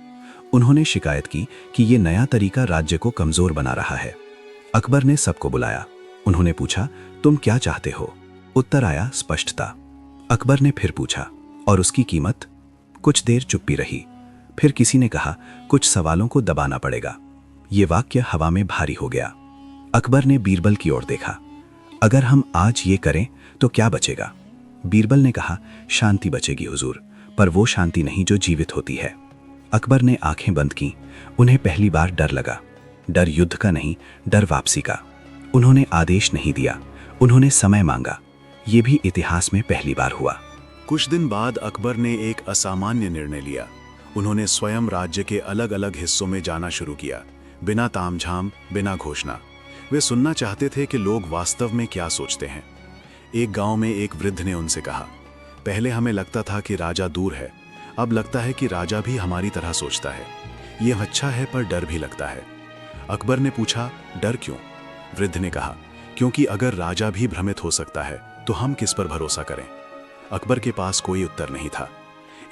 उन्होंने शिकायत की कि ये नया तरीका राज्य को कमजोर बना रहा है। अकबर ने सबको बुलाया। उन्होंने पूछा, तुम क्या चाहते हो? उत्तर आया, स्पष्टता। अकबर ने फिर पूछा, और उसकी कीमत? कुछ देर चुप्पी रही। फिर किसी ने कहा, कुछ सवालों को दबाना पड़ेगा। ये वाक्य हवा में भारी हो गया। अकबर ने बीरबल की ओर देखा। अगर हम आज ये करें तो क्या बचेगा? बीरबल ने कहा, शांति बचेगी हुजूर, पर वो शांति नहीं जो जीवित होती है। अकबर ने आंखें बंद की। उन्हें पहली बार डर लगा। डर युद्ध का नहीं, डर वापसी का। उन्होंने आदेश नहीं दिया, उन्होंने समय मांगा। ये भी इतिहास में पहली बार हुआ।
कुछ दिन बाद अकबर ने एक असामान्य निर्णय लिया। उन्होंने स्वयं राज्य के अलग अलग हिस्सों में जाना शुरू किया, बिना तामझाम, बिना घोषणा। वे सुनना चाहते थे कि लोग वास्तव में क्या सोचते हैं। एक गांव में एक वृद्ध ने उनसे कहा, पहले हमें लगता था कि राजा दूर है, अब लगता है कि राजा भी हमारी तरह सोचता है। ये अच्छा है, पर डर भी लगता है। अकबर ने पूछा, डर क्यों? वृद्ध ने कहा, क्योंकि अगर राजा भी भ्रमित हो सकता है तो हम किस पर भरोसा करें? अकबर के पास कोई उत्तर नहीं था।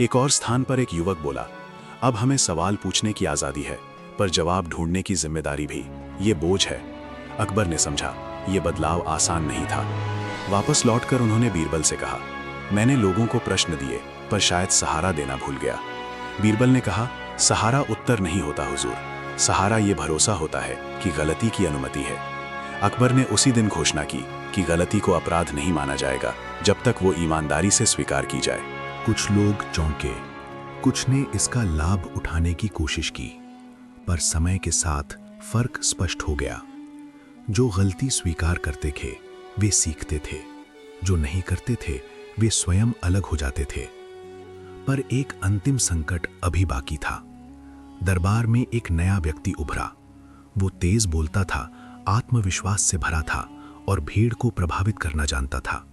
एक और स्थान पर एक युवक बोला, अब हमें सवाल पूछने की आजादी है, पर जवाब ढूंढने की जिम्मेदारी भी। ये बोझ है। अकबर ने समझा, ये बदलाव आसान नहीं था। वापस लौटकर उन्होंने बीरबल से कहा, मैंने लोगों को प्रश्न दिए, पर शायद सहारा देना भूल गया। बीरबल ने कहा, सहारा उत्तर नहीं होता हुजूर, सहारा ये भरोसा होता है कि गलती की अनुमति है। अकबर ने उसी दिन घोषणा की कि गलती को अपराध नहीं माना जाएगा जब तक वो ईमानदारी से स्वीकार की जाए।
कुछ लोग चौंके, कुछ ने इसका लाभ उठाने की कोशिश की, पर समय के साथ फर्क स्पष्ट हो गया। जो गलती स्वीकार करते थे वे सीखते थे, जो नहीं करते थे वे स्वयं अलग हो जाते थे। पर एक अंतिम संकट अभी बाकी था। दरबार में एक नया व्यक्ति उभरा। वो तेज बोलता था, आत्मविश्वास से भरा था और भीड़ को प्रभावित करना जानता था।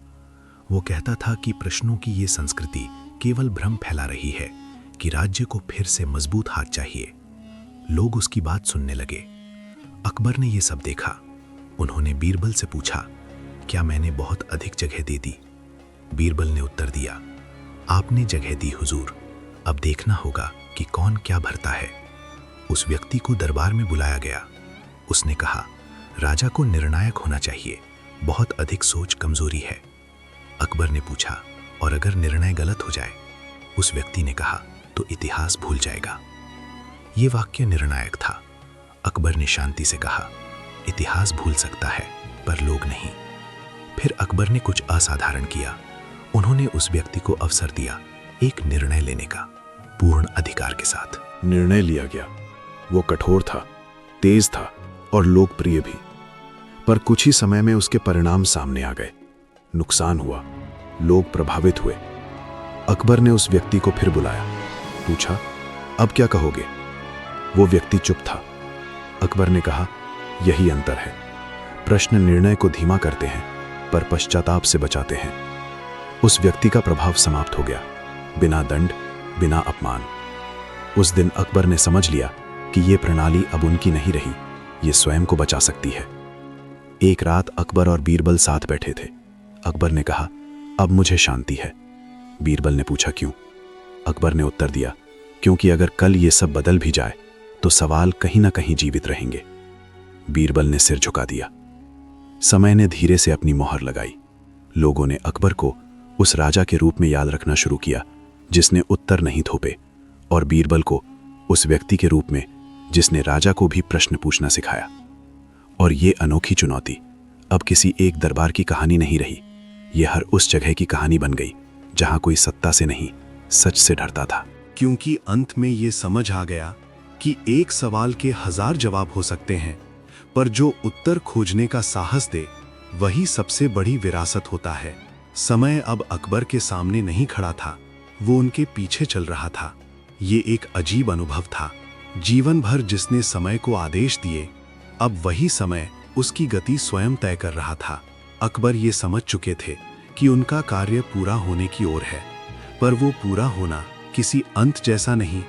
वो कहता था कि प्रश्नों की ये संस्कृति केवल भ्रम फैला रही है, कि राज्य को फिर से मजबूत हाथ चाहिए। लोग उसकी बात सुनने लगे। अकबर ने ये सब देखा। उन्होंने बीरबल से पूछा, क्या मैंने बहुत अधिक जगह दे दी? बीरबल ने उत्तर दिया, आपने जगह दी हुजूर, अब देखना होगा कि कौन क्या भरता है। उस व्यक्ति को दरबार में बुलाया गया। उसने कहा, राजा को निर्णायक होना चाहिए, बहुत अधिक सोच कमजोरी है। अकबर ने पूछा, और अगर निर्णय गलत हो जाए? उस व्यक्ति ने कहा, तो इतिहास भूल जाएगा। ये वाक्य निर्णायक था। अकबर ने शांति से कहा, इतिहास भूल सकता है, पर लोग नहीं। फिर अकबर ने कुछ असाधारण किया। उन्होंने उस व्यक्ति को अवसर दिया, एक निर्णय लेने का, पूर्ण अधिकार के साथ।
निर्णय लिया गया। वो कठोर था, तेज था और लोकप्रिय भी। पर कुछ ही समय में उसके परिणाम सामने आ गए। नुकसान हुआ, लोग प्रभावित हुए। अकबर ने उस व्यक्ति को फिर बुलाया, पूछा, अब क्या कहोगे? वो व्यक्ति चुप था। अकबर ने कहा, यही अंतर है। प्रश्न निर्णय को धीमा करते हैं, पर पश्चाताप से बचाते हैं। उस व्यक्ति का प्रभाव समाप्त हो गया, बिना दंड, बिना अपमान। उस दिन अकबर ने समझ लिया कि यह प्रणाली अब उनकी नहीं रही, ये स्वयं को बचा सकती है। एक रात अकबर और बीरबल साथ बैठे थे। अकबर ने कहा, अब मुझे शांति है। बीरबल ने पूछा, क्यों? अकबर ने उत्तर दिया, क्योंकि अगर कल ये सब बदल भी जाए तो सवाल कहीं ना कहीं जीवित रहेंगे। बीरबल ने सिर झुका दिया। समय ने धीरे से अपनी मोहर लगाई। लोगों ने अकबर को उस राजा के रूप में याद रखना शुरू किया जिसने उत्तर नहीं थोपे, और बीरबल को उस व्यक्ति के रूप में जिसने राजा को भी प्रश्न पूछना सिखाया। और ये अनोखी चुनौती अब किसी एक दरबार की कहानी नहीं रही, ये हर उस जगह की कहानी बन गई जहां कोई सत्ता से नहीं, सच से डरता था।
क्योंकि अंत में ये समझ आ गया कि एक सवाल के 1000 जवाब हो सकते हैं, पर जो उत्तर खोजने का साहस दे वही सबसे बड़ी विरासत होता है। समय अब अकबर के सामने नहीं खड़ा था, वो उनके पीछे चल रहा था। ये एक अजीब अनुभव था। जीवन भर जिसने समय को आदेश दिए, अब वही समय उसकी गति स्वयं तय कर रहा था। अकबर ये समझ चुके थे कि उनका कार्य पूरा होने की ओर है, पर वो पूरा होना किसी अंत जैसा नहीं,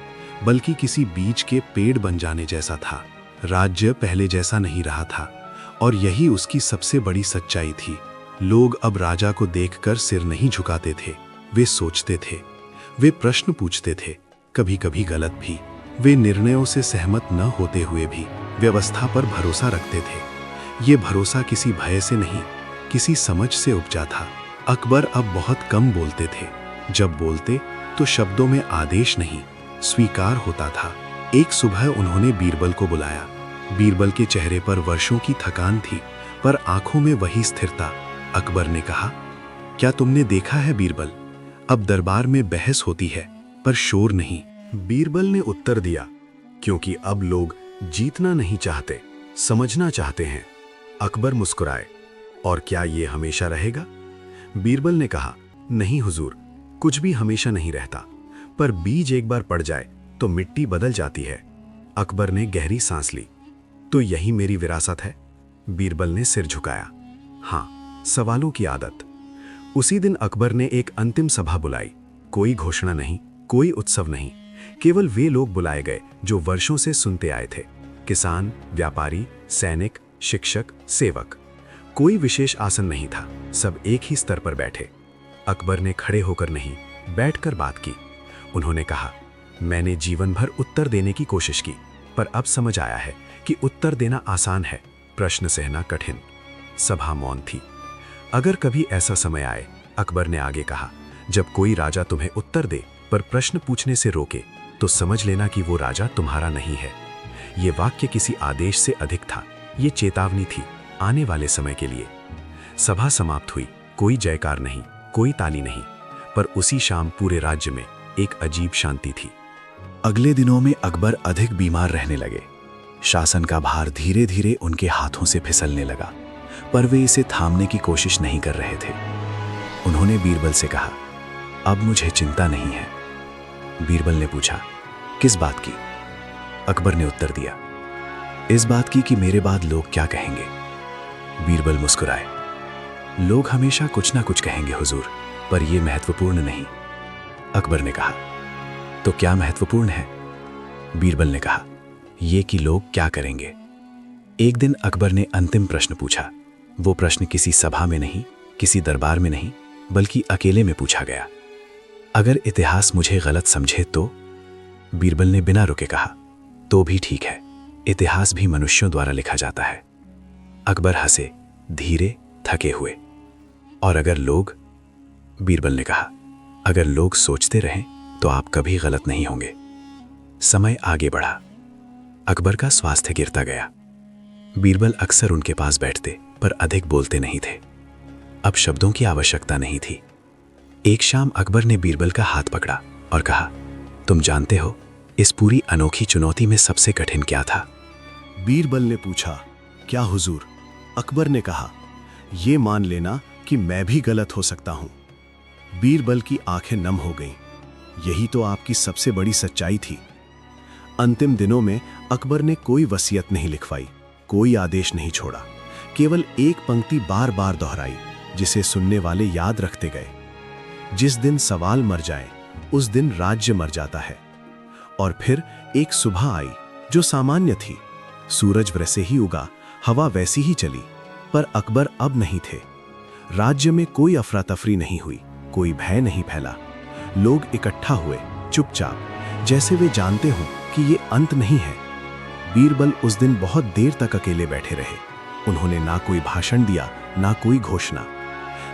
बल्कि किसी बीज के पेड़ बन जाने जैसा था। राज्य पहले जैसा नहीं रहा था, और यही उसकी सबसे बड़ी सच्चाई थी। लोग अब राजा को देखकर सिर नहीं झुकाते थे, वे सोचते थे, वे प्रश्न पूछते थे, कभी कभी गलत भी। वे निर्णयों से सहमत न होते हुए भी व्यवस्था पर भरोसा रखते थे। ये भरोसा किसी भय से नहीं, किसी समझ से उपजा था। अकबर अब बहुत कम बोलते थे। जब बोलते तो शब्दों में आदेश नहीं, स्वीकार होता था। एक सुबह उन्होंने बीरबल को बुलाया। बीरबल के चेहरे पर वर्षों की थकान थी, पर आंखों में वही स्थिरता। अकबर ने कहा, क्या तुमने देखा है बीरबल, अब दरबार में बहस होती है पर शोर नहीं।
बीरबल ने उत्तर दिया, क्योंकि अब लोग जीतना नहीं चाहते, समझना चाहते हैं। अकबर मुस्कुराए, और क्या ये हमेशा रहेगा? बीरबल ने कहा, नहीं हुजूर, कुछ भी हमेशा नहीं रहता, पर बीज एक बार पड़ जाए तो मिट्टी बदल जाती है। अकबर ने गहरी सांस ली। तो यही मेरी विरासत है? बीरबल ने सिर झुकाया। हाँ, सवालों की आदत। उसी दिन अकबर ने एक अंतिम सभा बुलाई। कोई घोषणा नहीं, कोई उत्सव नहीं, केवल वे लोग बुलाए गए जो वर्षों से सुनते आए थे। किसान, व्यापारी, सैनिक, शिक्षक, सेवक। कोई विशेष आसन नहीं था, सब एक ही स्तर पर बैठे। अकबर ने खड़े होकर नहीं, बैठकर बात की। उन्होंने कहा, मैंने जीवन भर उत्तर देने की कोशिश की, पर अब समझ आया है कि उत्तर देना आसान है, प्रश्न सहना कठिन। सभा मौन थी। अगर कभी ऐसा समय आए, अकबर ने आगे कहा, जब कोई राजा तुम्हें उत्तर दे पर प्रश्न पूछने से रोके, तो समझ लेना कि वो राजा तुम्हारा नहीं है। ये वाक्य किसी आदेश से अधिक था, ये चेतावनी थी आने वाले समय के लिए। सभा समाप्त हुई। कोई जयकार नहीं, कोई ताली नहीं, पर उसी शाम पूरे राज्य में एक अजीब शांति थी।
अगले दिनों में अकबर अधिक बीमार रहने लगे। शासन का भार धीरे धीरे उनके हाथों से फिसलने लगा, पर वे इसे थामने की कोशिश नहीं कर रहे थे। उन्होंने बीरबल से कहा, अब मुझे चिंता नहीं है। बीरबल ने पूछा, किस बात की? अकबर ने उत्तर दिया, इस बात की कि मेरे बाद लोग क्या कहेंगे। बीरबल मुस्कुराए, लोग हमेशा कुछ ना कुछ कहेंगे हुजूर, पर यह महत्वपूर्ण नहीं। अकबर ने कहा, तो क्या महत्वपूर्ण है? बीरबल ने कहा, यह कि लोग क्या करेंगे। एक दिन अकबर ने अंतिम प्रश्न पूछा। वो प्रश्न किसी सभा में नहीं, किसी दरबार में नहीं, बल्कि अकेले में पूछा गया। अगर इतिहास मुझे गलत समझे तो? बीरबल ने बिना रुके कहा, तो भी ठीक है, इतिहास भी मनुष्यों द्वारा लिखा जाता है। अकबर हंसे, धीरे, थके हुए। और अगर लोग? बीरबल ने कहा, अगर लोग सोचते रहें तो आप कभी गलत नहीं होंगे। समय आगे बढ़ा। अकबर का स्वास्थ्य गिरता गया। बीरबल अक्सर उनके पास बैठते, पर अधिक बोलते नहीं थे। अब शब्दों की आवश्यकता नहीं थी। एक शाम अकबर ने बीरबल का हाथ पकड़ा और कहा, तुम जानते हो इस पूरी अनोखी चुनौती में सबसे कठिन क्या था?
बीरबल ने पूछा, क्या हुजूर? अकबर ने कहा, यह मान लेना कि मैं भी गलत हो सकता हूं। बीरबल की आंखें नम हो गईं। यही तो आपकी सबसे बड़ी सच्चाई थी। अंतिम दिनों में अकबर ने कोई वसीयत नहीं लिखवाई, कोई आदेश नहीं छोड़ा, केवल एक पंक्ति बार बार दोहराई, जिसे सुनने वाले याद रखते गए। जिस दिन सवाल मर जाए, उस दिन राज्य मर जाता है। और फिर एक सुबह आई जो सामान्य थी। सूरज वैसे ही उगा, हवा वैसी ही चली, पर अकबर अब नहीं थे। राज्य में कोई अफरा तफरी नहीं हुई, कोई भय नहीं फैला। लोग इकट्ठा हुए, चुपचाप, जैसे वे जानते हों कि ये अंत नहीं है। बीरबल उस दिन बहुत देर तक अकेले बैठे रहे। उन्होंने ना कोई भाषण दिया, ना कोई घोषणा।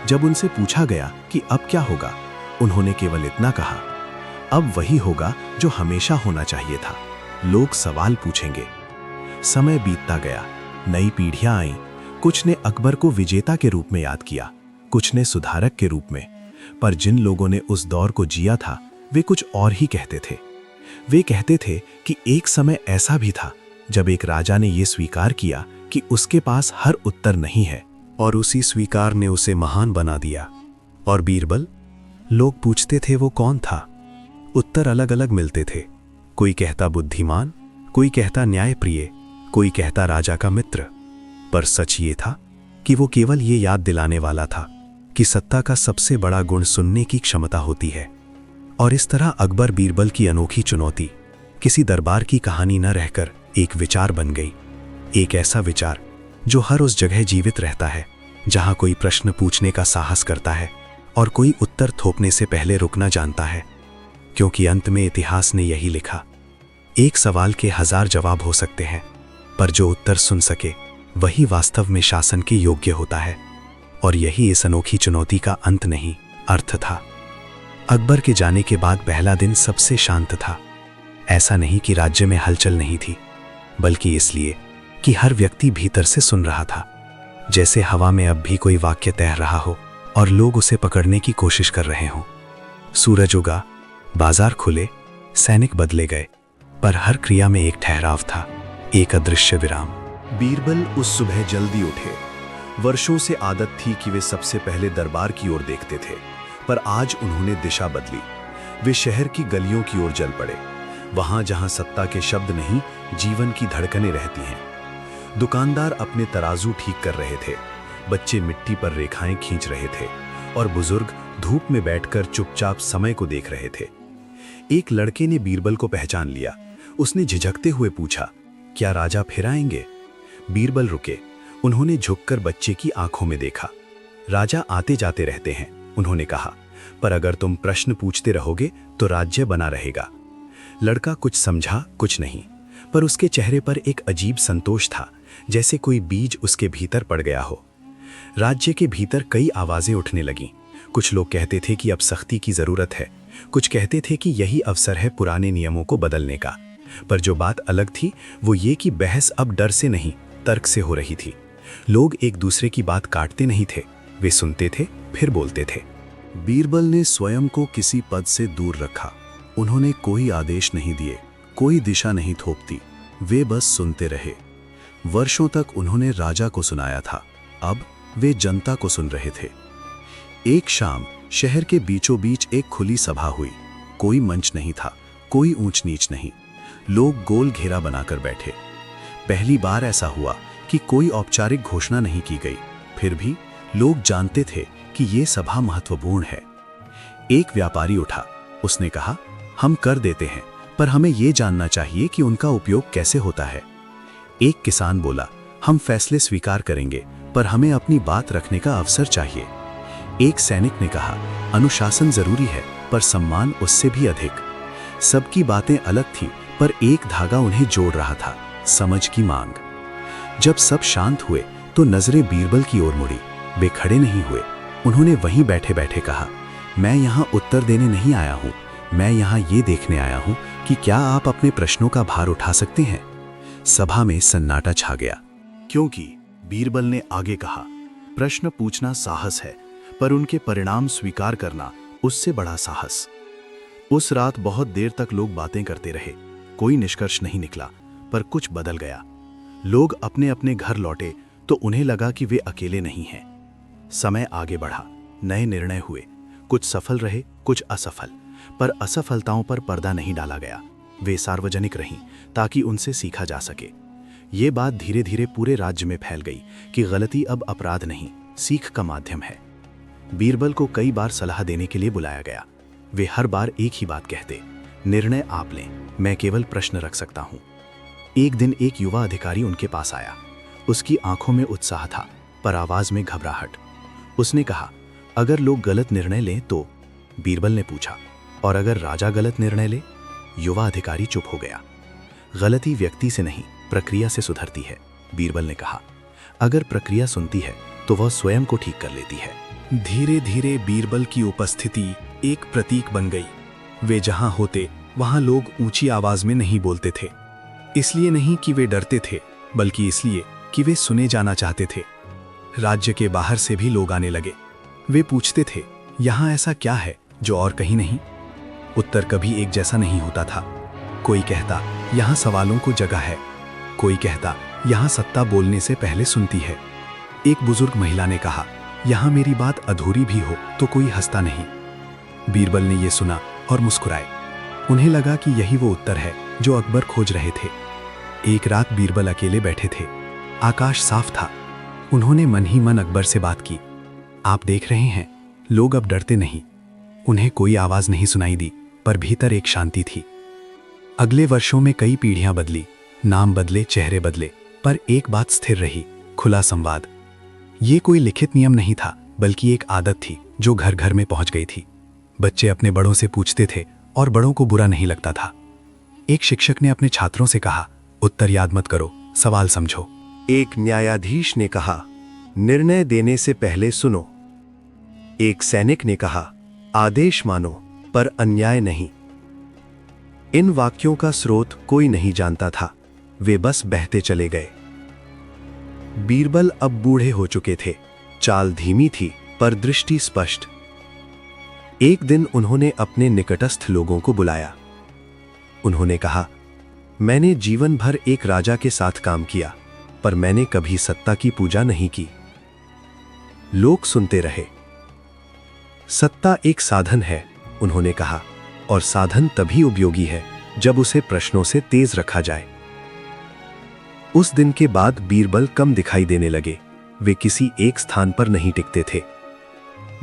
जब उनसे पूछा गया कि अब क्या होगा, उन्होंने केवल इतना कहा, अब वही होगा जो हमेशा होना चाहिए था। लोग सवाल पूछेंगे। समय बीतता गया, नई पीढ़ियां आईं। कुछ ने अकबर को विजेता के रूप में याद किया, कुछ ने सुधारक के रूप में। पर जिन लोगों ने उस दौर को जिया था, वे कुछ और ही कहते थे। वे कहते थे कि एक समय ऐसा भी था जब एक राजा ने यह स्वीकार किया कि उसके पास हर उत्तर नहीं है,
और उसी स्वीकार ने उसे महान बना दिया। और बीरबल? लोग पूछते थे वो कौन था। उत्तर अलग अलग मिलते थे। कोई कहता बुद्धिमान, कोई कहता न्यायप्रिय, कोई कहता राजा का मित्र। पर सच ये था कि वो केवल ये याद दिलाने वाला था कि सत्ता का सबसे बड़ा गुण सुनने की क्षमता होती है। और इस तरह अकबर बीरबल की अनोखी चुनौती किसी दरबार की कहानी न रहकर एक विचार बन गई। एक ऐसा विचार जो हर उस जगह जीवित रहता है जहां कोई प्रश्न पूछने का साहस करता है और कोई उत्तर थोपने से पहले रुकना जानता है। क्योंकि अंत में इतिहास ने यही लिखा, एक सवाल के 1000 जवाब हो सकते हैं, पर जो उत्तर सुन सके वही वास्तव में शासन के योग्य होता है। और यही इस अनोखी चुनौती का अंत नहीं, अर्थ था। अकबर के जाने के बाद पहला दिन सबसे शांत था। ऐसा नहीं कि राज्य में हलचल नहीं थी, बल्कि इसलिए कि हर व्यक्ति भीतर से सुन रहा था, जैसे हवा में अब भी कोई वाक्य तैर रहा हो और लोग उसे पकड़ने की कोशिश कर रहे हों। सूरज उगा, बाजार खुले, सैनिक बदले गए, पर हर क्रिया में एक ठहराव था, एक अदृश्य विराम।
बीरबल उस सुबह जल्दी उठे। वर्षों से आदत थी कि वे सबसे पहले दरबार की ओर देखते थे, पर आज उन्होंने दिशा बदली। वे शहर की गलियों की ओर चल पड़े, वहां जहां सत्ता के शब्द नहीं, जीवन की धड़कनें रहती हैं। दुकानदार अपने तराजू ठीक कर रहे थे, बच्चे मिट्टी पर रेखाएं खींच रहे थे और बुजुर्ग धूप में बैठकर चुपचाप समय को देख रहे थे। एक लड़के ने बीरबल को पहचान लिया। उसने झिझकते हुए पूछा, क्या राजा फिर आएंगे? बीरबल रुके। उन्होंने झुककर बच्चे की आंखों में देखा। राजा आते जाते रहते हैं, उन्होंने कहा, पर अगर तुम प्रश्न पूछते रहोगे तो राज्य बना रहेगा। लड़का कुछ समझा, कुछ नहीं, पर उसके चेहरे पर एक अजीब संतोष था, जैसे कोई बीज उसके भीतर पड़ गया हो। राज्य के भीतर कई आवाजें उठने लगीं। कुछ लोग कहते थे कि अब सख्ती की जरूरत है, कुछ कहते थे कि यही अवसर है पुराने नियमों को बदलने का। पर जो बात अलग थी वो ये कि बहस अब डर से नहीं, तर्क से हो रही थी। लोग एक दूसरे की बात काटते नहीं थे, वे सुनते थे, फिर बोलते थे।
बीरबल ने स्वयं को किसी पद से दूर रखा। उन्होंने कोई आदेश नहीं दिए, कोई दिशा नहीं थोपती, वे बस सुनते रहे। वर्षों तक उन्होंने राजा को सुनाया था, अब वे जनता को सुन रहे थे। एक शाम शहर के बीचों बीच एक खुली सभा हुई। कोई मंच नहीं था, कोई ऊंच नीच नहीं। लोग गोल घेरा बनाकर बैठे। पहली बार ऐसा हुआ कि कोई औपचारिक घोषणा नहीं की गई, फिर भी लोग जानते थे कि ये सभा महत्वपूर्ण है। एक व्यापारी उठा, उसने कहा, हम कर देते हैं, पर हमें यह जानना चाहिए कि उनका उपयोग कैसे होता है। एक किसान बोला, हम फैसले स्वीकार करेंगे, पर हमें अपनी बात रखने का अवसर चाहिए। एक सैनिक ने कहा, अनुशासन जरूरी है, पर सम्मान उससे भी अधिक। सबकी बातें अलग थी, पर एक धागा उन्हें जोड़ रहा था, समझ की मांग। जब सब शांत हुए तो नजरें बीरबल की ओर मुड़ी। वे खड़े नहीं हुए। उन्होंने वहीं बैठे बैठे कहा, मैं यहाँ उत्तर देने नहीं आया हूँ, मैं यहाँ ये देखने आया हूँ कि क्या आप अपने प्रश्नों का भार उठा सकते हैं। सभा में सन्नाटा छा गया,
क्योंकि बीरबल ने आगे कहा, प्रश्न पूछना साहस है, पर उनके परिणाम स्वीकार करना उससे बड़ा साहस। उस रात बहुत देर तक लोग बातें करते रहे। कोई निष्कर्ष नहीं निकला, पर कुछ बदल गया। लोग अपने अपने घर लौटे तो उन्हें लगा कि वे अकेले नहीं हैं। समय आगे बढ़ा, नए निर्णय हुए, कुछ सफल रहे, कुछ असफल, पर असफलताओं पर पर्दा नहीं डाला गया। वे सार्वजनिक रहीं ताकि उनसे सीखा जा सके। ये बात धीरे धीरे पूरे राज्य में फैल गई कि गलती अब अपराध नहीं, सीख का माध्यम है। बीरबल को कई बार सलाह देने के लिए बुलाया गया। वे हर बार एक ही बात कहते, निर्णय आप लें, मैं केवल प्रश्न रख सकता हूं। एक दिन एक युवा अधिकारी उनके पास आया। उसकी आंखों में उत्साह था, पर आवाज में घबराहट। उसने कहा, अगर लोग गलत निर्णय लें तो? बीरबल ने पूछा, और अगर राजा गलत निर्णय ले? युवा अधिकारी चुप हो गया। गलती व्यक्ति से नहीं, प्रक्रिया से सुधरती है, बीरबल ने कहा। अगर प्रक्रिया सुनती है तो वह स्वयं को ठीक कर लेती है।
धीरे धीरे बीरबल की उपस्थिति एक प्रतीक बन गई। वे जहां होते वहां लोग ऊंची आवाज में नहीं बोलते थे। इसलिए नहीं कि वे डरते थे, बल्कि इसलिए कि वे सुने जाना चाहते थे। राज्य के बाहर से भी लोग आने लगे। वे पूछते थे, यहाँ ऐसा क्या है जो और कहीं नहीं? उत्तर कभी एक जैसा नहीं होता था। कोई कहता, यहाँ सवालों को जगह है। कोई कहता, यहाँ सत्ता बोलने से पहले सुनती है। एक बुजुर्ग महिला ने कहा, यहाँ मेरी बात अधूरी भी हो तो कोई हंसता नहीं। बीरबल ने यह सुना और मुस्कुराए। उन्हें लगा कि यही वो उत्तर है जो अकबर खोज रहे थे। एक रात बीरबल अकेले बैठे थे। आकाश साफ था। उन्होंने मन ही मन अकबर से बात की। आप देख रहे हैं, लोग अब डरते नहीं। उन्हें कोई आवाज नहीं सुनाई दी, पर भीतर एक शांति थी। अगले वर्षों में कई पीढ़ियां बदली, नाम बदले, चेहरे बदले, पर एक बात स्थिर रही, खुला संवाद। ये कोई लिखित नियम नहीं था, बल्कि एक आदत थी जो घर घर में पहुंच गई थी। बच्चे अपने बड़ों से पूछते थे और बड़ों को बुरा नहीं लगता था। एक शिक्षक ने अपने छात्रों से कहा, उत्तर याद मत करो, सवाल समझो।
एक न्यायाधीश ने कहा, निर्णय देने से पहले सुनो। एक सैनिक ने कहा, आदेश मानो पर अन्याय नहीं। इन वाक्यों का स्रोत कोई नहीं जानता था, वे बस बहते चले गए। बीरबल अब बूढ़े हो चुके थे। चाल धीमी थी पर दृष्टि स्पष्ट। एक दिन उन्होंने अपने निकटस्थ लोगों को बुलाया। उन्होंने कहा, मैंने जीवन भर एक राजा के साथ काम किया, पर मैंने कभी सत्ता की पूजा नहीं की। लोग सुनते रहे। सत्ता एक साधन है, उन्होंने कहा, और साधन तभी उपयोगी है जब उसे प्रश्नों से तेज रखा जाए। उस दिन के बाद बीरबल कम दिखाई देने लगे। वे किसी एक स्थान पर नहीं टिकते थे।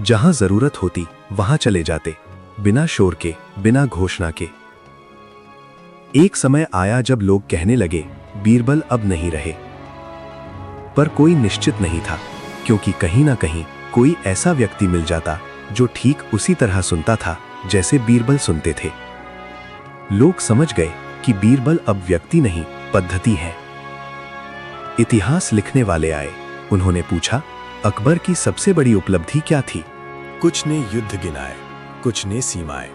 जहां जरूरत होती वहां चले जाते, बिना शोर के, बिना घोषणा के। एक समय आया जब लोग कहने लगे, बीरबल अब नहीं रहे। पर कोई निश्चित नहीं था, क्योंकि कहीं ना कहीं कोई ऐसा व्यक्ति मिल जाता जो ठीक उसी तरह सुनता था जैसे बीरबल सुनते थे। लोग समझ गए कि बीरबल अब व्यक्ति नहीं, पद्धति है। इतिहास लिखने वाले आए। उन्होंने पूछा, अकबर की सबसे बड़ी उपलब्धि क्या थी?
कुछ ने युद्ध गिनाए, कुछ ने सीमाएं,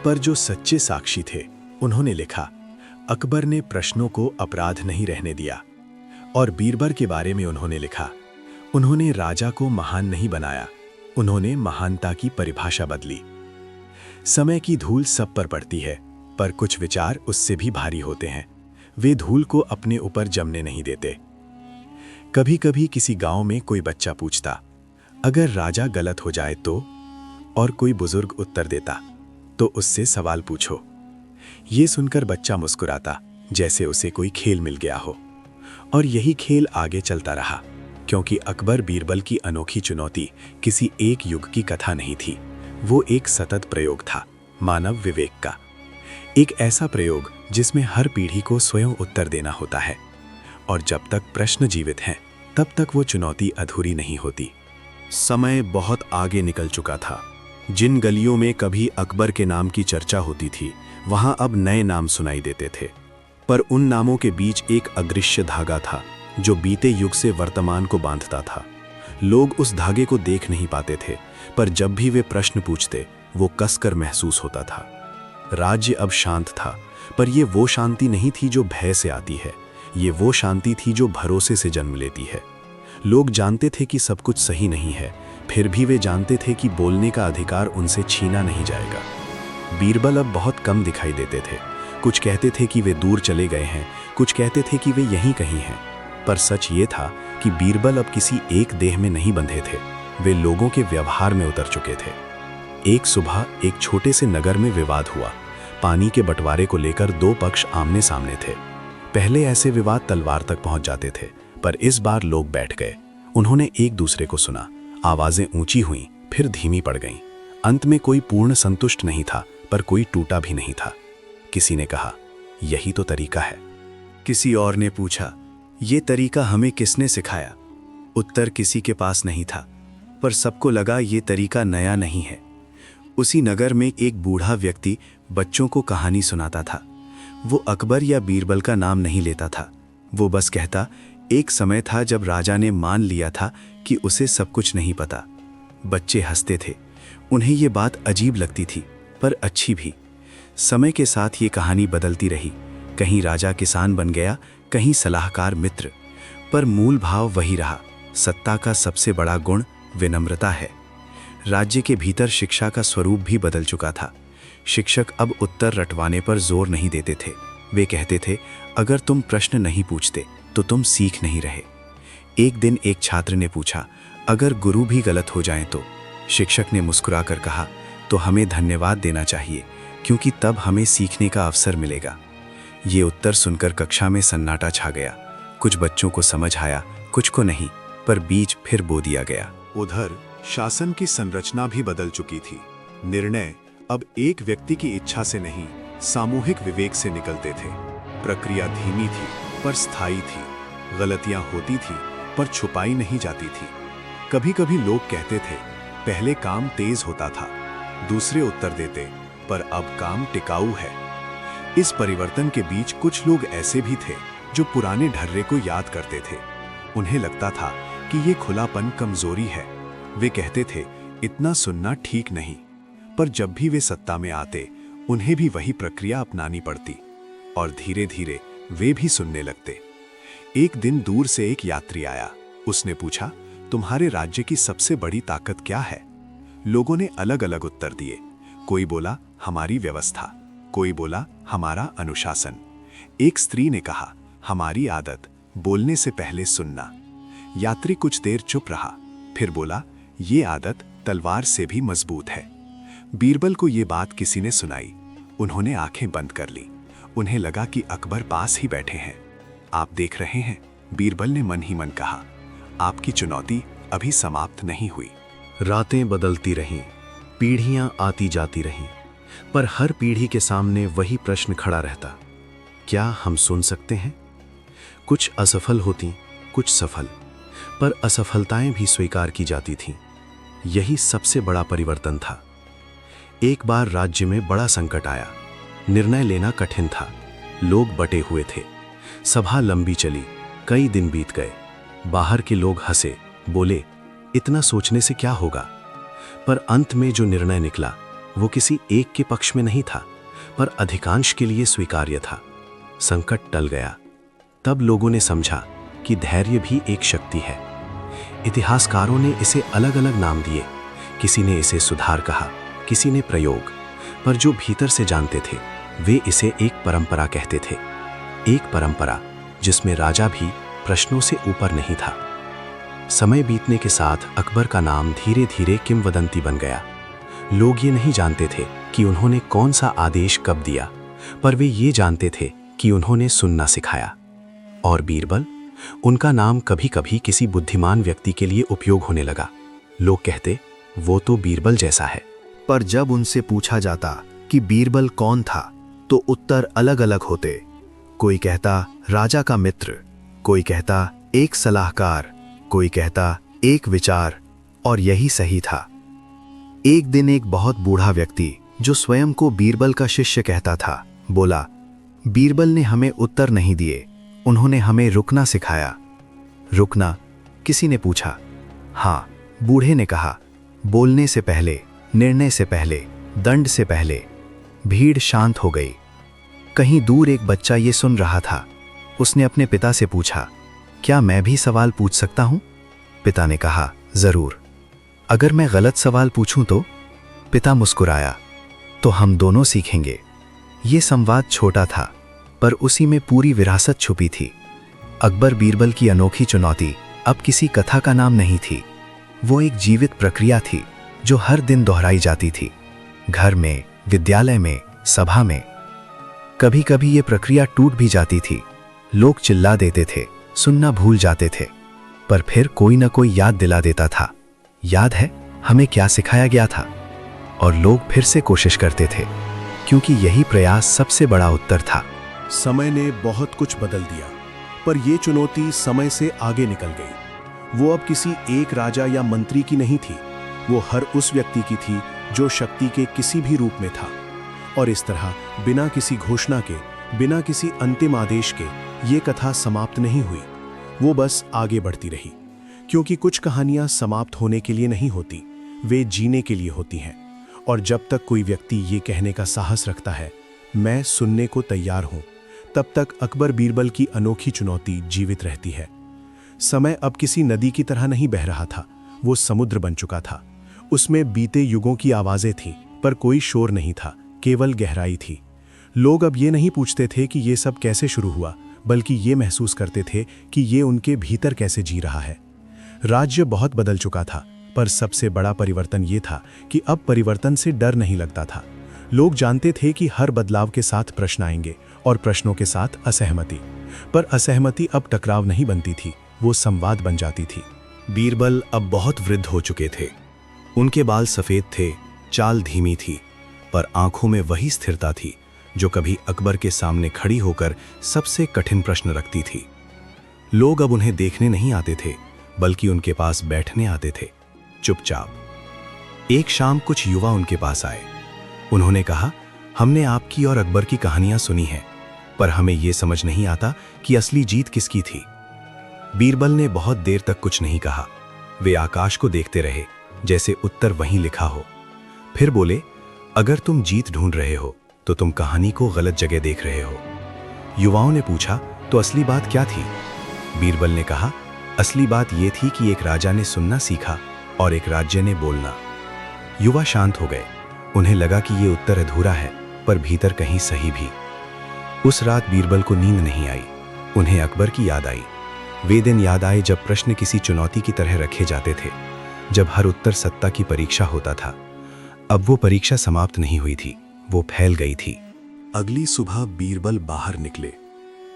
पर जो सच्चे साक्षी थे उन्होंने लिखा, अकबर ने प्रश्नों को अपराध नहीं रहने दिया। और बीरबल के बारे में उन्होंने लिखा, उन्होंने राजा को महान नहीं बनाया, उन्होंने महानता की परिभाषा बदली। समय की धूल सब पर पड़ती है, पर कुछ विचार उससे भी भारी होते हैं। वे धूल को अपने ऊपर जमने नहीं देते। कभी कभी किसी गांव में कोई बच्चा पूछता, अगर राजा गलत हो जाए तो? और कोई बुजुर्ग उत्तर देता, तो उससे सवाल पूछो। ये सुनकर बच्चा मुस्कुराता, जैसे उसे कोई खेल मिल गया हो। और यही खेल आगे चलता रहा, क्योंकि अकबर बीरबल की अनोखी चुनौती किसी एक युग की कथा नहीं थी। वो एक सतत प्रयोग था, मानव विवेक का। एक ऐसा प्रयोग जिसमें हर पीढ़ी को स्वयं उत्तर देना होता है। और जब तक प्रश्न जीवित हैं, तब तक वो चुनौती अधूरी नहीं होती।
समय बहुत आगे निकल चुका था। जिन गलियों में कभी अकबर के नाम की चर्चा होती थी, वहां अब नए नाम सुनाई देते थे। पर उन नामों के बीच एक अदृश्य धागा था जो बीते युग से वर्तमान को बांधता था। लोग उस धागे को देख नहीं पाते थे, पर जब भी वे प्रश्न पूछते, वो कसकर महसूस होता था। राज्य अब शांत था, पर यह वो शांति नहीं थी जो भय से आती है। ये वो शांति थी जो भरोसे से जन्म लेती है। लोग जानते थे कि सब कुछ सही नहीं है, फिर भी वे जानते थे कि बोलने का अधिकार उनसे छीना नहीं जाएगा। बीरबल अब बहुत कम दिखाई देते थे। कुछ कहते थे कि वे दूर चले गए हैं, कुछ कहते थे कि वे यहीं कहीं हैं। पर सच ये था कि बीरबल अब किसी एक देह में नहीं बंधे थे, वे लोगों के व्यवहार में उतर चुके थे। एक सुबह एक छोटे से नगर में विवाद हुआ। पानी के बंटवारे को लेकर दो पक्ष आमने सामने थे। पहले ऐसे विवाद तलवार तक पहुंच जाते थे, पर इस बार लोग बैठ गए। उन्होंने एक दूसरे को सुना। आवाजें ऊंची हुईं, फिर धीमी पड़ गईं। अंत में कोई पूर्ण संतुष्ट नहीं था, पर कोई टूटा भी नहीं था। किसी ने कहा, यही तो तरीका है।
किसी और ने पूछा, ये तरीका हमें किसने सिखाया? उत्तर किसी के पास नहीं था, पर सबको लगा ये तरीका नया नहीं है। उसी नगर में एक बूढ़ा व्यक्ति बच्चों को कहानी सुनाता था। वो अकबर या बीरबल का नाम नहीं लेता था, वो बस कहता, एक समय था जब राजा ने मान लिया था कि उसे सब कुछ नहीं पता। बच्चे हंसते थे, उन्हें ये बात अजीब लगती थी पर अच्छी भी। समय के साथ ये कहानी बदलती रही, कहीं राजा किसान बन गया, कहीं सलाहकार मित्र, पर मूल भाव वही रहा। सत्ता का सबसे बड़ा गुण विनम्रता है। राज्य के भीतर शिक्षा का स्वरूप भी बदल चुका था। शिक्षक अब उत्तर रटवाने पर जोर नहीं देते थे। वे कहते थे, अगर तुम प्रश्न नहीं पूछते तो तुम सीख नहीं रहे। एक दिन एक छात्र ने पूछा, अगर गुरु भी गलत हो जाएं तो? शिक्षक ने मुस्कुराकर कहा, तो हमें धन्यवाद देना चाहिए, क्योंकि तब हमें सीखने का अवसर मिलेगा। ये उत्तर सुनकर कक्षा में सन्नाटा छा गया। कुछ बच्चों को समझ आया, कुछ को नहीं, पर बीज फिर बो दिया गया।
उधर शासन की संरचना भी बदल चुकी थी। निर्णय अब एक व्यक्ति की इच्छा से नहीं, सामूहिक विवेक से निकलते थे। प्रक्रिया धीमी थी पर स्थायी थी। गलतियां होती थी पर छुपाई नहीं जाती थी। कभी-कभी लोग कहते थे, पहले काम तेज होता था, दूसरे उत्तर देते, पर अब काम टिकाऊ है। इस परिवर्तन के बीच कुछ लोग ऐसे भी थे जो पुराने ढर्रे को याद करते थे। उन्हें लगता था कि ये खुलापन कमजोरी है। वे कहते थे, इतना सुनना ठीक नहीं, पर जब भी वे सत्ता में आते, उन्हें भी वही प्रक्रिया अपनानी पड़ती, और धीरे धीरे वे भी सुनने लगते। एक दिन दूर से एक यात्री आया। उसने पूछा, तुम्हारे राज्य की सबसे बड़ी ताकत क्या है? लोगों ने अलग अलग उत्तर दिए। कोई बोला, हमारी व्यवस्था। कोई बोला, हमारा अनुशासन। एक स्त्री ने कहा, हमारी आदत, बोलने से पहले सुनना। यात्री कुछ देर चुप रहा, फिर बोला, ये आदत तलवार से भी मजबूत है। बीरबल को ये बात किसी ने सुनाई। उन्होंने आंखें बंद कर ली। उन्हें लगा कि अकबर पास ही बैठे हैं। आप देख रहे हैं, बीरबल ने मन ही मन कहा, आपकी चुनौती अभी समाप्त नहीं हुई।
रातें बदलती रहीं, पीढ़ियां आती जाती रहीं, पर हर पीढ़ी के सामने वही प्रश्न खड़ा रहता, क्या हम सुन सकते हैं? कुछ असफल होती, कुछ सफल, पर असफलताएं भी स्वीकार की जाती थीं। यही सबसे बड़ा परिवर्तन था। एक बार राज्य में बड़ा संकट आया। निर्णय लेना कठिन था। लोग बटे हुए थे। सभा लंबी चली, कई दिन बीत गए। बाहर के लोग हंसे, बोले, इतना सोचने से क्या होगा? पर अंत में जो निर्णय निकला वो किसी एक के पक्ष में नहीं था, पर अधिकांश के लिए स्वीकार्य था। संकट टल गया। तब लोगों ने समझा कि धैर्य भी एक शक्ति है। इतिहासकारों ने इसे अलग अलग नाम दिए। किसी ने इसे सुधार कहा, किसी ने प्रयोग, पर जो भीतर से जानते थे वे इसे एक परंपरा कहते थे। एक परंपरा जिसमें राजा भी प्रश्नों से ऊपर नहीं था। समय बीतने के साथ अकबर का नाम धीरे धीरे किंवदंती बन गया। लोग ये नहीं जानते थे कि उन्होंने कौन सा आदेश कब दिया, पर वे ये जानते थे कि उन्होंने सुनना सिखाया। और बीरबल, उनका नाम कभी कभी किसी बुद्धिमान व्यक्ति के लिए उपयोग होने लगा। लोग कहते, वो तो बीरबल जैसा है।
पर जब उनसे पूछा जाता कि बीरबल कौन था, तो उत्तर अलग अलग होते। कोई कहता राजा का मित्र, कोई कहता एक सलाहकार, कोई कहता एक विचार, और यही सही था। एक दिन एक बहुत बूढ़ा व्यक्ति जो स्वयं को बीरबल का शिष्य कहता था, बोला, बीरबल ने हमें उत्तर नहीं दिए, उन्होंने हमें रुकना सिखाया। रुकना? किसी ने पूछा। हाँ, बूढ़े ने कहा, बोलने से पहले, निर्णय से पहले, दंड से पहले। भीड़ शांत हो गई। कहीं दूर एक बच्चा ये सुन रहा था। उसने अपने पिता से पूछा, क्या मैं भी सवाल पूछ सकता हूं? पिता ने कहा, जरूर। अगर मैं गलत सवाल पूछूं तो? पिता मुस्कुराया, तो हम दोनों सीखेंगे। ये संवाद छोटा था, पर उसी में पूरी विरासत छुपी थी। अकबर बीरबल की अनोखी चुनौती अब किसी कथा का नाम नहीं थी। वो एक जीवित प्रक्रिया थी जो हर दिन दोहराई जाती थी, घर में, विद्यालय में, सभा में। कभी कभी ये प्रक्रिया टूट भी जाती थी। लोग चिल्ला देते थे, सुनना भूल जाते थे, पर फिर कोई न कोई याद दिला देता था, याद है हमें क्या सिखाया गया था? और लोग फिर से कोशिश करते थे, क्योंकि यही प्रयास सबसे बड़ा उत्तर था।
समय ने बहुत कुछ बदल दिया, पर यह चुनौती समय से आगे निकल गई। वो अब किसी एक राजा या मंत्री की नहीं थी, वो हर उस व्यक्ति की थी जो शक्ति के किसी भी रूप में था। और इस तरह बिना किसी घोषणा के, बिना किसी अंतिम आदेश के, ये कथा समाप्त नहीं हुई, वो बस आगे बढ़ती रही, क्योंकि कुछ कहानियां समाप्त होने के लिए नहीं होती, वे जीने के लिए होती हैं। और जब तक कोई व्यक्ति ये कहने का साहस रखता है, मैं सुनने को तैयार हूं, तब तक अकबर बीरबल की अनोखी चुनौती जीवित रहती है। समय अब किसी नदी की तरह नहीं बह रहा था, वो समुद्र बन चुका था। उसमें बीते युगों की आवाजें थीं, पर कोई शोर नहीं था, केवल गहराई थी। लोग अब ये नहीं पूछते थे कि ये सब कैसे शुरू हुआ, बल्कि ये महसूस करते थे कि ये उनके भीतर कैसे जी रहा है। राज्य बहुत बदल चुका था, पर सबसे बड़ा परिवर्तन ये था कि अब परिवर्तन से डर नहीं लगता था। लोग जानते थे कि हर बदलाव के साथ प्रश्न आएंगे और प्रश्नों के साथ असहमति। पर असहमति अब टकराव नहीं बनती थी, वो संवाद बन जाती थी।
बीरबल अब बहुत वृद्ध हो चुके थे। उनके बाल सफेद थे, चाल धीमी थी, पर आंखों में वही स्थिरता थी जो कभी अकबर के सामने खड़ी होकर सबसे कठिन प्रश्न रखती थी। लोग अब उन्हें देखने नहीं आते थे, बल्कि उनके पास बैठने आते थे, चुपचाप। एक शाम कुछ युवा उनके पास आए। उन्होंने कहा, हमने आपकी और अकबर की कहानियां सुनी हैं, पर हमें यह समझ नहीं आता कि असली जीत किसकी थी। बीरबल ने बहुत देर तक कुछ नहीं कहा। वे आकाश को देखते रहे, जैसे उत्तर वहीं लिखा हो। फिर बोले, अगर तुम जीत ढूंढ रहे हो तो तुम कहानी को गलत जगह देख रहे हो। युवाओं ने पूछा, तो असली बात क्या थी? बीरबल ने कहा, असली बात यह थी कि एक राजा ने सुनना सीखा और एक राज्य ने बोलना। युवा शांत हो गए। उन्हें लगा कि ये उत्तर अधूरा है, पर भीतर कहीं सही भी। उस रात बीरबल को नींद नहीं आई। उन्हें अकबर की याद आई। वे दिन याद आए जब प्रश्न किसी चुनौती की तरह रखे जाते थे, जब हर उत्तर सत्ता की परीक्षा होता था। अब वो परीक्षा समाप्त नहीं हुई थी, वो फैल गई थी।
अगली सुबह बीरबल बाहर निकले।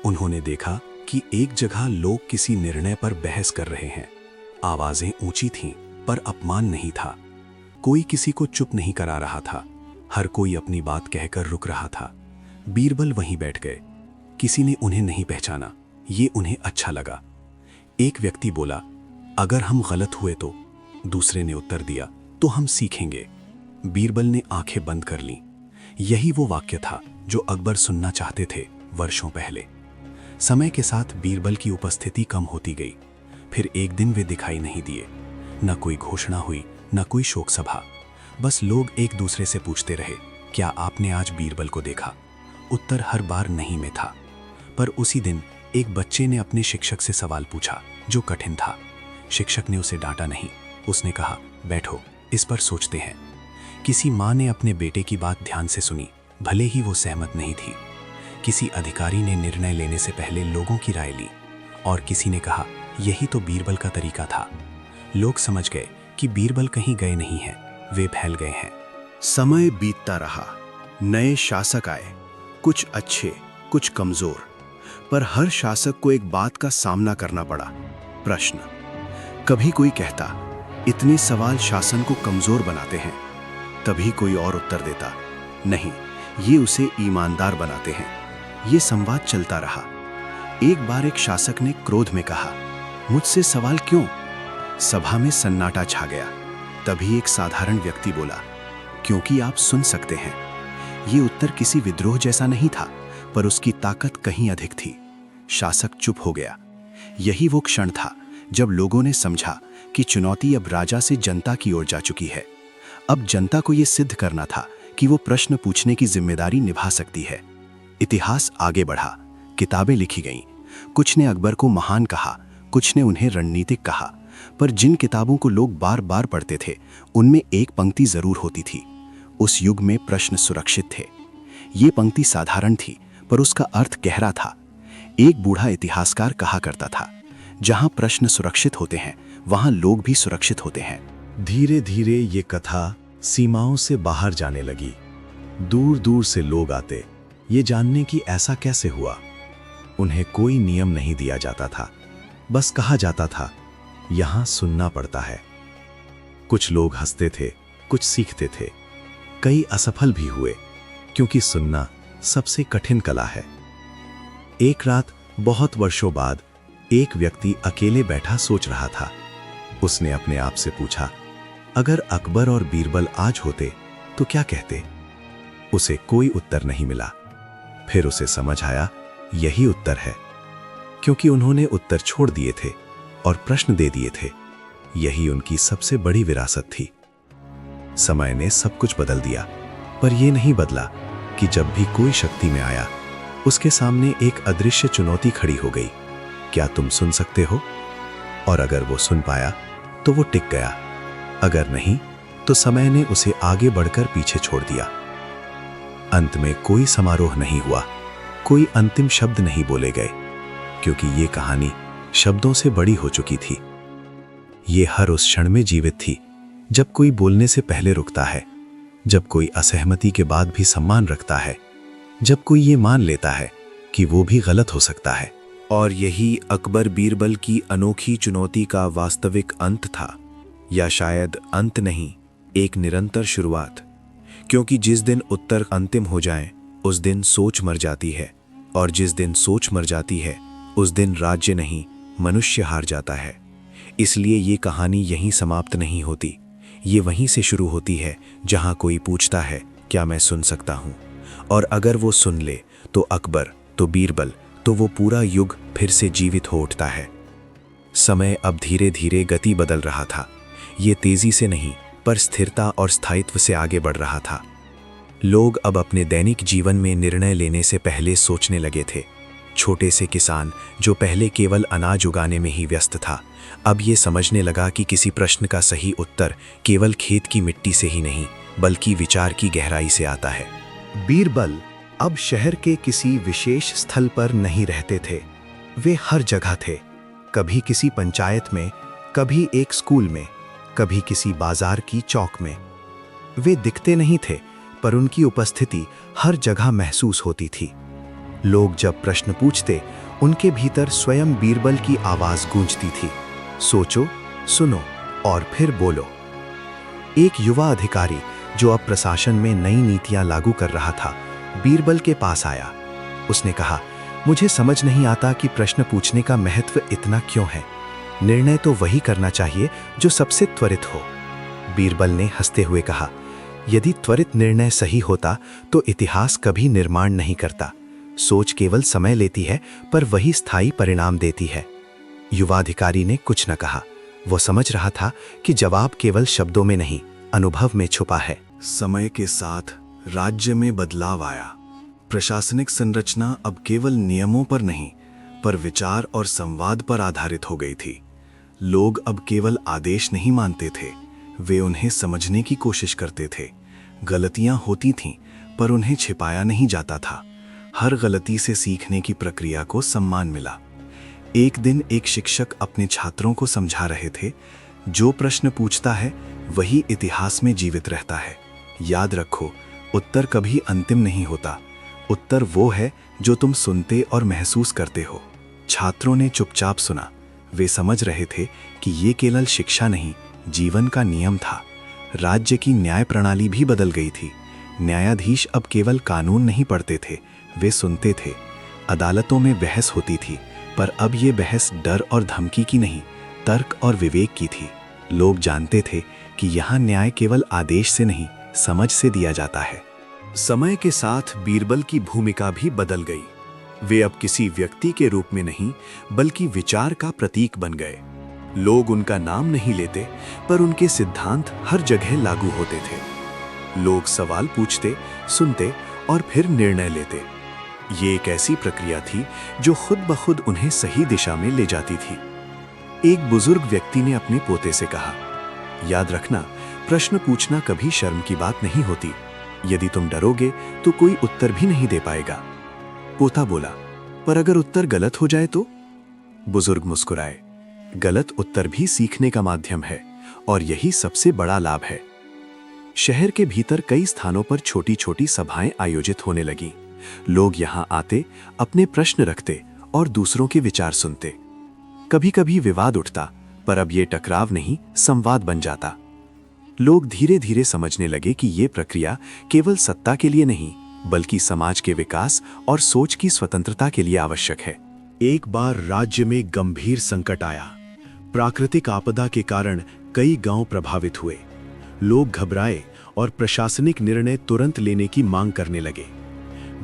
उन्होंने देखा कि एक जगह लोग किसी निर्णय पर बहस कर रहे हैं। आवाजें ऊंची थीं, पर अपमान नहीं था। कोई किसी को चुप नहीं करा रहा था। हर कोई अपनी बात कहकर रुक रहा था। बीरबल वहीं बैठ गए। किसी ने उन्हें नहीं पहचाना, ये उन्हें अच्छा लगा। एक व्यक्ति बोला, अगर हम गलत हुए तो? दूसरे ने उत्तर दिया, तो हम सीखेंगे। बीरबल ने आंखें बंद कर लीं। यही वो वाक्य था जो अकबर सुनना चाहते थे वर्षों पहले। समय के साथ बीरबल की उपस्थिति कम होती गई। फिर एक दिन वे दिखाई नहीं दिए। न कोई घोषणा हुई, न कोई शोक सभा। बस लोग एक दूसरे से पूछते रहे, क्या आपने आज बीरबल को देखा? उत्तर हर बार नहीं में था। पर उसी दिन एक बच्चे ने अपने शिक्षक से सवाल पूछा जो कठिन था। शिक्षक ने उसे डांटा नहीं। उसने कहा, बैठो, इस पर सोचते हैं। किसी माँ ने अपने बेटे की बात ध्यान से सुनी, भले ही वो सहमत नहीं थी। किसी अधिकारी ने निर्णय लेने से पहले लोगों की राय ली, और किसी ने कहा, यही तो बीरबल का तरीका था। लोग समझ गए कि बीरबल कहीं गए नहीं हैं, वे फैल गए हैं।
समय बीतता रहा। नए शासक आए, कुछ अच्छे, कुछ कमजोर, पर हर शासक को एक बात का सामना करना पड़ा, प्रश्न। कभी कोई कहता, इतने सवाल शासन को कमजोर बनाते हैं। तभी कोई और उत्तर देता, नहीं, ये उसे ईमानदार बनाते हैं। ये संवाद चलता रहा। एक बार एक शासक ने क्रोध में कहा, मुझसे सवाल क्यों? सभा में सन्नाटा छा गया। तभी एक साधारण व्यक्ति बोला, क्योंकि आप सुन सकते हैं। ये उत्तर किसी विद्रोह जैसा नहीं था, पर उसकी ताकत कहीं अधिक थी। शासक चुप हो गया। यही वो क्षण था जब लोगों ने समझा कि चुनौती अब राजा से जनता की ओर जा चुकी है। अब जनता को यह सिद्ध करना था कि वो प्रश्न पूछने की जिम्मेदारी निभा सकती है। इतिहास आगे बढ़ा, किताबें लिखी गईं। कुछ ने अकबर को महान कहा, कुछ ने उन्हें रणनीतिक कहा, पर जिन किताबों को लोग बार बार पढ़ते थे, उनमें एक पंक्ति जरूर होती थी, उस युग में प्रश्न सुरक्षित थे। ये पंक्ति साधारण थी, पर उसका अर्थ गहरा था। एक बूढ़ा इतिहासकार कहा करता था, जहां प्रश्न सुरक्षित होते हैं, वहां लोग भी सुरक्षित होते हैं।
धीरे धीरे ये कथा सीमाओं से बाहर जाने लगी। दूर दूर से लोग आते, ये जानने की ऐसा कैसे हुआ। उन्हें कोई नियम नहीं दिया जाता था, बस कहा जाता था, यहां सुनना पड़ता है। कुछ लोग हंसते थे, कुछ सीखते थे। कई असफल भी हुए, क्योंकि सुनना सबसे कठिन कला है। एक रात बहुत वर्षों बाद एक व्यक्ति अकेले बैठा सोच रहा था। उसने अपने आप से पूछा, अगर अकबर और बीरबल आज होते तो क्या कहते? उसे कोई उत्तर नहीं मिला। फिर उसे समझ आया, यही उत्तर है।
क्योंकि उन्होंने उत्तर छोड़ दिए थे और प्रश्न दे दिए थे। यही उनकी सबसे बड़ी विरासत थी। समय ने सब कुछ बदल दिया, पर यह नहीं बदला कि जब भी कोई शक्ति में आया, उसके सामने एक अदृश्य चुनौती खड़ी हो गई। क्या तुम सुन सकते हो? और अगर वो सुन पाया तो वो टिक गया, अगर नहीं तो समय ने उसे आगे बढ़कर पीछे छोड़ दिया। अंत में कोई समारोह नहीं हुआ, कोई अंतिम शब्द नहीं बोले गए, क्योंकि ये कहानी शब्दों से बड़ी हो चुकी थी। ये हर उस क्षण में जीवित थी जब कोई बोलने से पहले रुकता है, जब कोई असहमति के बाद भी सम्मान रखता है, जब कोई ये मान लेता है कि वो भी गलत हो सकता है।
और यही अकबर बीरबल की अनोखी चुनौती का वास्तविक अंत था, या शायद अंत नहीं, एक निरंतर शुरुआत। क्योंकि जिस दिन उत्तर अंतिम हो जाएं, उस दिन सोच मर जाती है, और जिस दिन सोच मर जाती है, उस दिन राज्य नहीं, मनुष्य हार जाता है। इसलिए ये कहानी यहीं समाप्त नहीं होती, ये वहीं से शुरू होती है जहां कोई पूछता है, क्या मैं सुन सकता हूं? और अगर वो सुन ले तो अकबर, तो बीरबल, तो वो पूरा युग फिर से जीवित हो उठता है। समय अब धीरे धीरे गति बदल रहा था। ये तेजी से नहीं, पर स्थिरता और स्थायित्व से आगे बढ़ रहा था। लोग अब अपने दैनिक जीवन में निर्णय लेने से पहले सोचने लगे थे। छोटे से किसान जो पहले केवल अनाज उगाने में ही व्यस्त था, अब ये समझने लगा कि किसी प्रश्न का सही उत्तर केवल खेत की मिट्टी से ही नहीं, बल्कि विचार की गहराई से आता है।
बीरबल अब शहर के किसी विशेष स्थल पर नहीं रहते थे। वे हर जगह थे, कभी किसी पंचायत में, कभी एक स्कूल में, कभी किसी बाजार की चौक में। वे दिखते नहीं थे, पर उनकी उपस्थिति हर जगह महसूस होती थी। लोग जब प्रश्न पूछते, उनके भीतर स्वयं बीरबल की आवाज गूंजती थी, सोचो, सुनो और फिर बोलो। एक युवा अधिकारी जो अब प्रशासन में नई नीतियां लागू कर रहा था, बीरबल के पास आया। उसने कहा, मुझे समझ नहीं आता कि प्रश्न पूछने का महत्व इतना क्यों है। निर्णय तो वही करना चाहिए जो सबसे त्वरित हो। बीरबल ने हंसते हुए कहा, यदि त्वरित निर्णय सही होता तो इतिहास कभी निर्माण नहीं करता। सोच केवल समय लेती है, पर वही स्थायी परिणाम देती है। युवाधिकारी ने कुछ न कहा। वो समझ रहा था कि जवाब केवल शब्दों में नहीं, अनुभव में छुपा है।
समय के साथ राज्य में बदलाव आया। प्रशासनिक संरचना अब केवल नियमों पर नहीं, पर विचार और संवाद पर आधारित हो गई थी। लोग अब केवल आदेश नहीं मानते थे, वे उन्हें समझने की कोशिश करते थे। गलतियां होती थीं, पर उन्हें छिपाया नहीं जाता था। हर गलती से सीखने की प्रक्रिया को सम्मान मिला। एक दिन एक शिक्षक अपने छात्रों को समझा रहे थे, जो प्रश्न पूछता है वही इतिहास में जीवित रहता है। याद रखो, उत्तर कभी अंतिम नहीं होता। उत्तर वो है जो तुम सुनते और महसूस करते हो। छात्रों ने चुपचाप सुना। वे समझ रहे थे कि ये केवल शिक्षा नहीं, जीवन का नियम था। राज्य की न्याय प्रणाली भी बदल गई थी। न्यायाधीश अब केवल कानून नहीं पढ़ते थे, वे सुनते थे। अदालतों में बहस होती थी, पर अब ये बहस डर और धमकी की नहीं, तर्क और विवेक की थी। लोग जानते थे कि यहाँ न्याय केवल आदेश से नहीं, समझ से दिया जाता है।
समय के साथ बीरबल की भूमिका भी बदल गई। वे अब किसी व्यक्ति के रूप में नहीं, बल्कि विचार का प्रतीक बन गए। लोग उनका नाम नहीं लेते, पर उनके सिद्धांत हर जगह लागू होते थे। लोग सवाल पूछते, सुनते और फिर निर्णय लेते। ये एक ऐसी प्रक्रिया थी जो खुद ब खुद उन्हें सही दिशा में ले जाती थी। एक बुजुर्ग व्यक्ति ने अपने पोते से कहा, याद रखना, प्रश्न पूछना कभी शर्म की बात नहीं होती। यदि तुम डरोगे तो कोई उत्तर भी नहीं दे पाएगा। पोता बोला, पर अगर उत्तर गलत हो जाए तो? बुजुर्ग मुस्कुराए, गलत उत्तर भी सीखने का माध्यम है, और यही सबसे बड़ा लाभ है। शहर के भीतर कई स्थानों पर छोटी छोटी सभाएं आयोजित होने लगीं। लोग यहां आते, अपने प्रश्न रखते और दूसरों के विचार सुनते। कभी कभी विवाद उठता, पर अब ये टकराव नहीं, संवाद बन जाता। लोग धीरे धीरे समझने लगे कि ये प्रक्रिया केवल सत्ता के लिए नहीं, बल्कि समाज के विकास और सोच की स्वतंत्रता के लिए आवश्यक है।
एक बार राज्य में गंभीर संकट आया। प्राकृतिक आपदा के कारण कई गांव प्रभावित हुए। लोग घबराए और प्रशासनिक निर्णय तुरंत लेने की मांग करने लगे।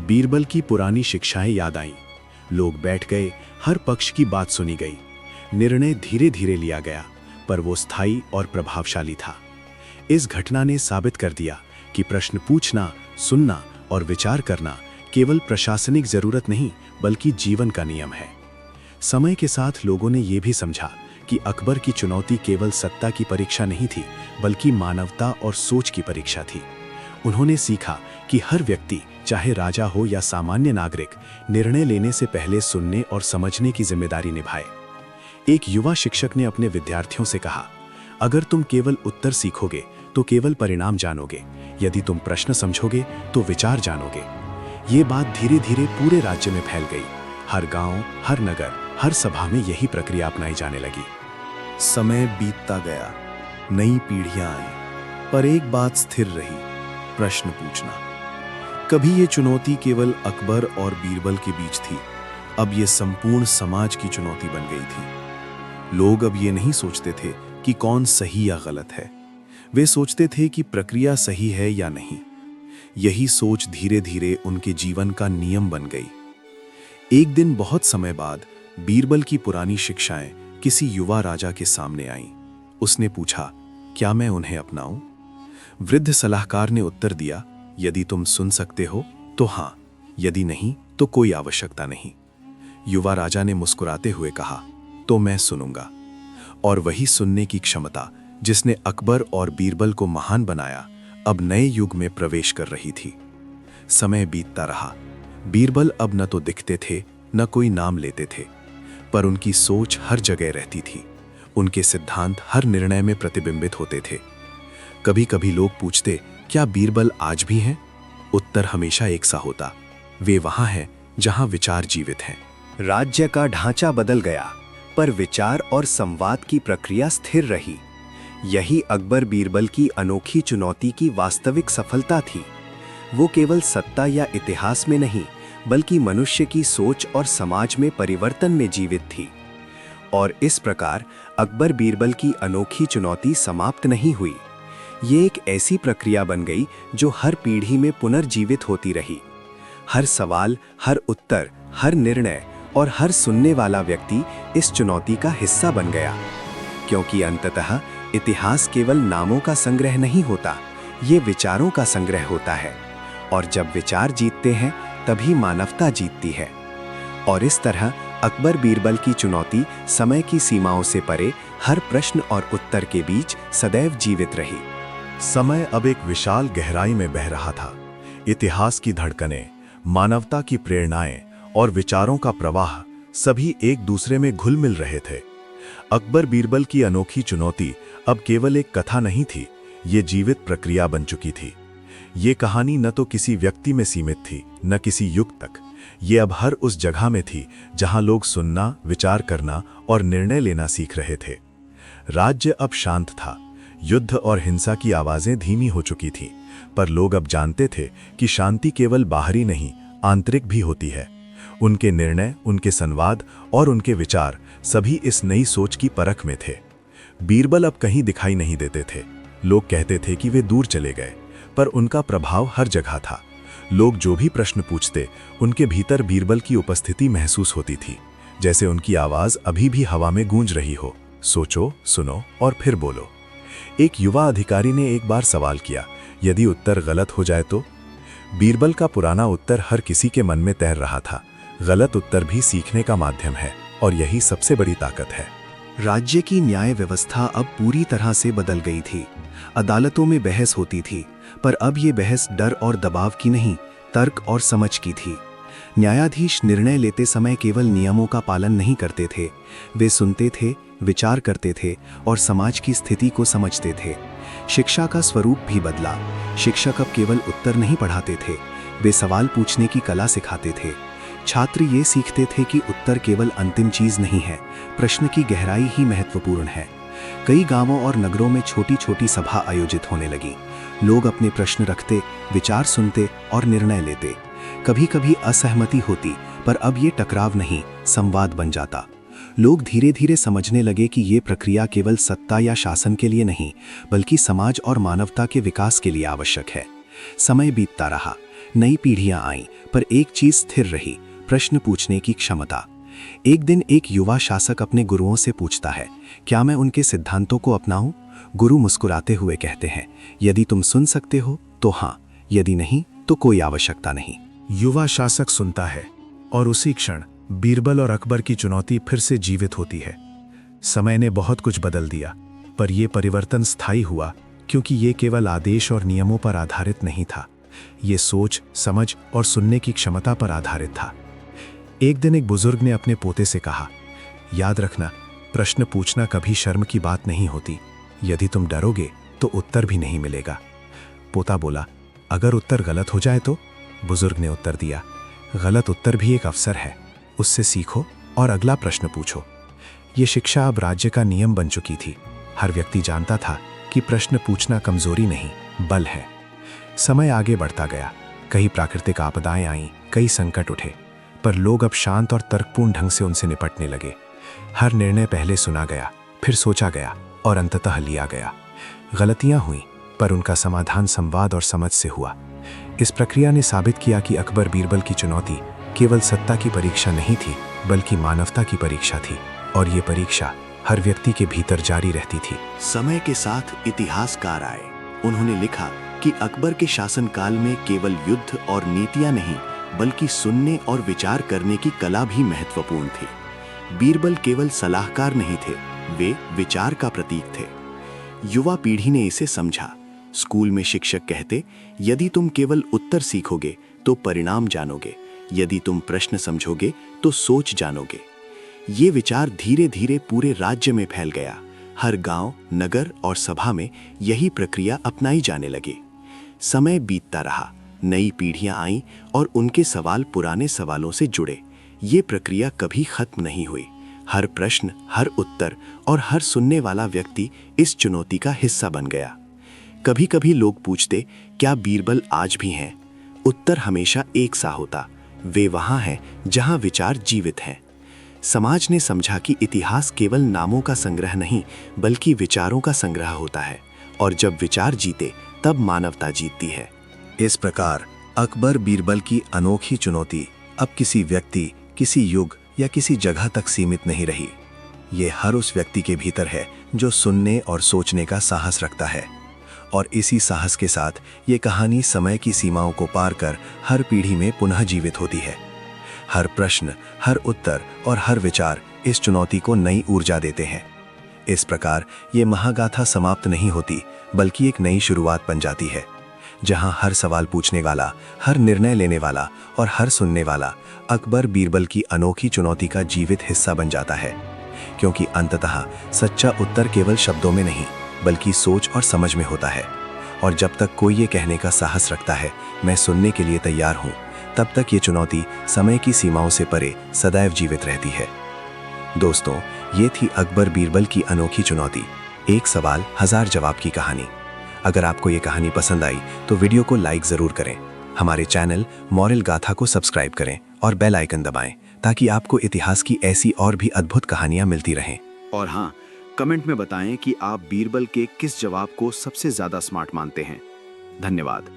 बीरबल की पुरानी शिक्षाएं याद आईं। लोग बैठ गए, हर पक्ष की बात सुनी गई। निर्णय धीरे धीरे लिया गया, पर वो स्थायी और प्रभावशाली था। इस घटना ने साबित कर दिया कि प्रश्न पूछना, सुनना और विचार करना केवल प्रशासनिक जरूरत नहीं, बल्कि जीवन का नियम है। समय के साथ लोगों ने यह भी समझा कि अकबर की चुनौती केवल सत्ता की परीक्षा नहीं थी, बल्कि मानवता और सोच की परीक्षा थी। उन्होंने सीखा कि हर व्यक्ति, चाहे राजा हो या सामान्य नागरिक, निर्णय लेने से पहले सुनने और समझने की जिम्मेदारी निभाए। एक युवा शिक्षक ने अपने विद्यार्थियों से कहा, अगर तुम केवल उत्तर सीखोगे तो केवल परिणाम जानोगे, यदि तुम प्रश्न समझोगे तो विचार जानोगे। ये बात धीरे धीरे पूरे राज्य में फैल गई। हर गांव, हर नगर, हर सभा में यही प्रक्रिया अपनाई जाने लगी।
समय बीतता गया, नई पीढ़ियां आई, पर एक बात स्थिर रही, प्रश्न पूछना। कभी ये चुनौती केवल अकबर और बीरबल के बीच थी, अब ये संपूर्ण समाज की चुनौती बन गई थी। लोग अब ये नहीं सोचते थे कि कौन सही या गलत है, वे सोचते थे कि प्रक्रिया सही है या नहीं। यही सोच धीरे धीरे उनके जीवन का नियम बन गई। एक दिन बहुत समय बाद बीरबल की पुरानी शिक्षाएं किसी युवा राजा के सामने आईं। उसने पूछा, क्या मैं उन्हें अपनाऊं? वृद्ध सलाहकार ने उत्तर दिया, यदि तुम सुन सकते हो तो हाँ, यदि नहीं तो कोई आवश्यकता नहीं। युवा राजा ने मुस्कुराते हुए कहा, तो मैं सुनूंगा। और वही सुनने की क्षमता जिसने अकबर और बीरबल को महान बनाया, अब नए युग में प्रवेश कर रही थी। समय बीतता रहा। बीरबल अब न तो दिखते थे, न कोई नाम लेते थे, पर उनकी सोच हर जगह रहती थी। उनके सिद्धांत हर निर्णय में प्रतिबिंबित होते थे। कभी कभी लोग पूछते, क्या बीरबल आज भी हैं? उत्तर हमेशा एक सा होता, वे वहां हैं जहां विचार जीवित हैं।
राज्य का ढांचा बदल गया, पर विचार और संवाद की प्रक्रिया स्थिर रही। यही अकबर बीरबल की अनोखी चुनौती की वास्तविक सफलता थी। वो केवल सत्ता या इतिहास में नहीं, बल्कि मनुष्य की सोच और समाज में परिवर्तन में जीवित थी। और इस प्रकार अकबर बीरबल की अनोखी चुनौती समाप्त नहीं हुई। ये एक ऐसी प्रक्रिया बन गई जो हर पीढ़ी में पुनर्जीवित होती रही। हर सवाल, हर उत्तर, हर निर्णय और हर सुनने वाला व्यक्ति इस चुनौती का हिस्सा बन गया। क्योंकि अंततः इतिहास केवल नामों का संग्रह नहीं होता, ये विचारों का संग्रह होता है। और जब विचार जीतते हैं, तभी मानवता जीतती है। और इस तरह अकबर बीरबल की चुनौती समय की सीमाओं से परे हर प्रश्न और उत्तर के बीच सदैव जीवित रही।
समय अब एक विशाल गहराई में बह रहा था। इतिहास की धड़कनें, मानवता की प्रेरणाएं और विचारों का प्रवाह सभी एक दूसरे में घुल मिल रहे थे। अकबर बीरबल की अनोखी चुनौती अब केवल एक कथा नहीं थी, ये जीवित प्रक्रिया बन चुकी थी। ये कहानी न तो किसी व्यक्ति में सीमित थी, न किसी युग तक। ये अब हर उस जगह में थी जहां लोग सुनना, विचार करना और निर्णय लेना सीख रहे थे। राज्य अब शांत था। युद्ध और हिंसा की आवाजें धीमी हो चुकी थीं, पर लोग अब जानते थे कि शांति केवल बाहरी नहीं, आंतरिक भी होती है। उनके निर्णय, उनके संवाद और उनके विचार सभी इस नई सोच की परख में थे। बीरबल अब कहीं दिखाई नहीं देते थे। लोग कहते थे कि वे दूर चले गए, पर उनका प्रभाव हर जगह था। लोग जो भी प्रश्न पूछते, उनके भीतर बीरबल की उपस्थिति महसूस होती थी, जैसे उनकी आवाज अभी भी हवा में गूंज रही हो। सोचो, सुनो और फिर बोलो। एक युवा अधिकारी ने एक बार सवाल किया, यदि उत्तर गलत हो जाए तो? बीरबल का पुराना उत्तर हर किसी के मन में तैर रहा था, गलत उत्तर भी सीखने का माध्यम है, और यही सबसे बड़ी ताकत है।
राज्य की न्याय व्यवस्था अब पूरी तरह से बदल गई थी। अदालतों में बहस होती थी, पर अब ये बहस डर और दबाव की नहीं, तर्क और समझ की थी। न्यायाधीश निर्णय लेते समय केवल नियमों का पालन नहीं करते थे, वे सुनते थे, विचार करते थे और समाज की स्थिति को समझते थे। शिक्षा का स्वरूप भी बदला। शिक्षक अब केवल उत्तर नहीं पढ़ाते थे, वे सवाल पूछने की कला सिखाते थे। छात्र ये सीखते थे कि उत्तर केवल अंतिम चीज नहीं है, प्रश्न की गहराई ही महत्वपूर्ण है। कई गांवों और नगरों में छोटी छोटी सभा आयोजित होने लगी। लोग अपने प्रश्न रखते, विचार सुनते और निर्णय लेते। कभी कभी असहमति होती, पर अब ये टकराव नहीं, संवाद बन जाता। लोग धीरे धीरे समझने लगे कि ये प्रक्रिया केवल सत्ता या शासन के लिए नहीं, बल्कि समाज और मानवता के विकास के लिए आवश्यक है। समय बीतता रहा, नई पीढ़ियां आईं, पर एक चीज स्थिर रही,
प्रश्न पूछने की क्षमता। एक दिन एक युवा शासक अपने गुरुओं से पूछता है, क्या मैं उनके सिद्धांतों को अपनाऊं? गुरु मुस्कुराते हुए कहते हैं, यदि तुम सुन सकते हो तो हाँ, यदि नहीं तो कोई आवश्यकता नहीं।
युवा शासक सुनता है और उसी क्षण बीरबल और अकबर की चुनौती फिर से जीवित होती है। समय ने बहुत कुछ बदल दिया, पर यह परिवर्तन स्थायी हुआ क्योंकि ये केवल आदेश और नियमों पर आधारित नहीं था। ये सोच, समझ और सुनने की क्षमता पर आधारित था। एक दिन एक बुजुर्ग ने अपने पोते से कहा, याद रखना, प्रश्न पूछना कभी शर्म की बात नहीं होती। यदि तुम डरोगे तो उत्तर भी नहीं मिलेगा। पोता बोला, अगर उत्तर गलत हो जाए तो? बुजुर्ग ने उत्तर दिया, गलत उत्तर भी एक अवसर है, उससे सीखो और अगला प्रश्न पूछो। ये शिक्षा अब राज्य का नियम बन चुकी थी। हर व्यक्ति जानता था कि प्रश्न पूछना कमजोरी नहीं, बल है। समय आगे बढ़ता गया। कई प्राकृतिक आपदाएं आईं, कई संकट उठे, पर लोग अब शांत और तर्कपूर्ण ढंग से उनसे निपटने लगे। हर निर्णय पहले सुना गया, फिर सोचा गया और अंततः लिया गया। गलतियां हुईं, पर उनका समाधान संवाद और समझ से हुआ। इस प्रक्रिया ने साबित किया कि अकबर बीरबल की चुनौती केवल सत्ता की परीक्षा नहीं थी, बल्कि मानवता की परीक्षा थी, और ये परीक्षा हर व्यक्ति के भीतर जारी रहती थी।
समय के साथ इतिहासकार आए। उन्होंने लिखा कि अकबर के शासनकाल में केवल युद्ध और नीतियां नहीं, बल्कि सुनने और विचार करने की कला भी महत्वपूर्ण थी। बीरबल केवल सलाहकार नहीं थे, वे विचार का प्रतीक थे। युवा पीढ़ी ने इसे समझा। स्कूल में शिक्षक कहते, यदि तुम केवल उत्तर सीखोगे तो परिणाम जानोगे, यदि तुम प्रश्न समझोगे तो सोच जानोगे। ये विचार धीरे धीरे पूरे राज्य में फैल गया। हर गांव, नगर और सभा में यही प्रक्रिया अपनाई जाने लगी। समय बीतता रहा, नई पीढ़ियां आईं और उनके सवाल पुराने सवालों से जुड़े। ये प्रक्रिया कभी खत्म नहीं हुई। हर प्रश्न, हर उत्तर और हर सुनने वाला व्यक्ति इस चुनौती का हिस्सा बन गया। कभी कभी लोग पूछते, क्या बीरबल आज भी हैं? उत्तर हमेशा एक सा होता, वे वहां हैं जहां विचार जीवित हैं। समाज ने समझा कि इतिहास केवल नामों का संग्रह नहीं, बल्कि विचारों का संग्रह होता है, और जब विचार जीते तब मानवता जीतती है।
इस प्रकार अकबर बीरबल की अनोखी चुनौती अब किसी व्यक्ति, किसी युग या किसी जगह तक सीमित नहीं रही। ये हर उस व्यक्ति के भीतर है जो सुनने और सोचने का साहस रखता है। और इसी साहस के साथ ये कहानी समय की सीमाओं को पार कर हर पीढ़ी में पुनः जीवित होती है। हर प्रश्न, हर उत्तर और हर विचार इस चुनौती को नई ऊर्जा देते हैं। इस प्रकार ये महागाथा समाप्त नहीं होती, बल्कि एक नई शुरुआत बन जाती है, जहां हर सवाल पूछने वाला, हर निर्णय लेने वाला और हर सुनने वाला अकबर बीरबल की अनोखी चुनौती का जीवित हिस्सा बन जाता है। क्योंकि अंततः सच्चा उत्तर केवल शब्दों में नहीं, बल्कि सोच और समझ में होता है। और जब तक कोई ये कहने का साहस रखता है, मैं सुनने के लिए तैयार हूँ, तब तक ये चुनौती समय की सीमाओं से परे सदैव जीवित रहती है। दोस्तों, ये थी अकबर बीरबल की अनोखी चुनौती, एक सवाल हजार जवाब की कहानी। अगर आपको ये कहानी पसंद आई तो वीडियो को लाइक जरूर करें, हमारे चैनल मोरल गाथा को सब्सक्राइब करें और बेल आइकन दबाएं, ताकि आपको इतिहास की ऐसी और भी अद्भुत कहानियां मिलती रहें।
और हाँ, कमेंट में बताएं कि आप बीरबल के किस जवाब को सबसे ज्यादा स्मार्ट मानते हैं। धन्यवाद।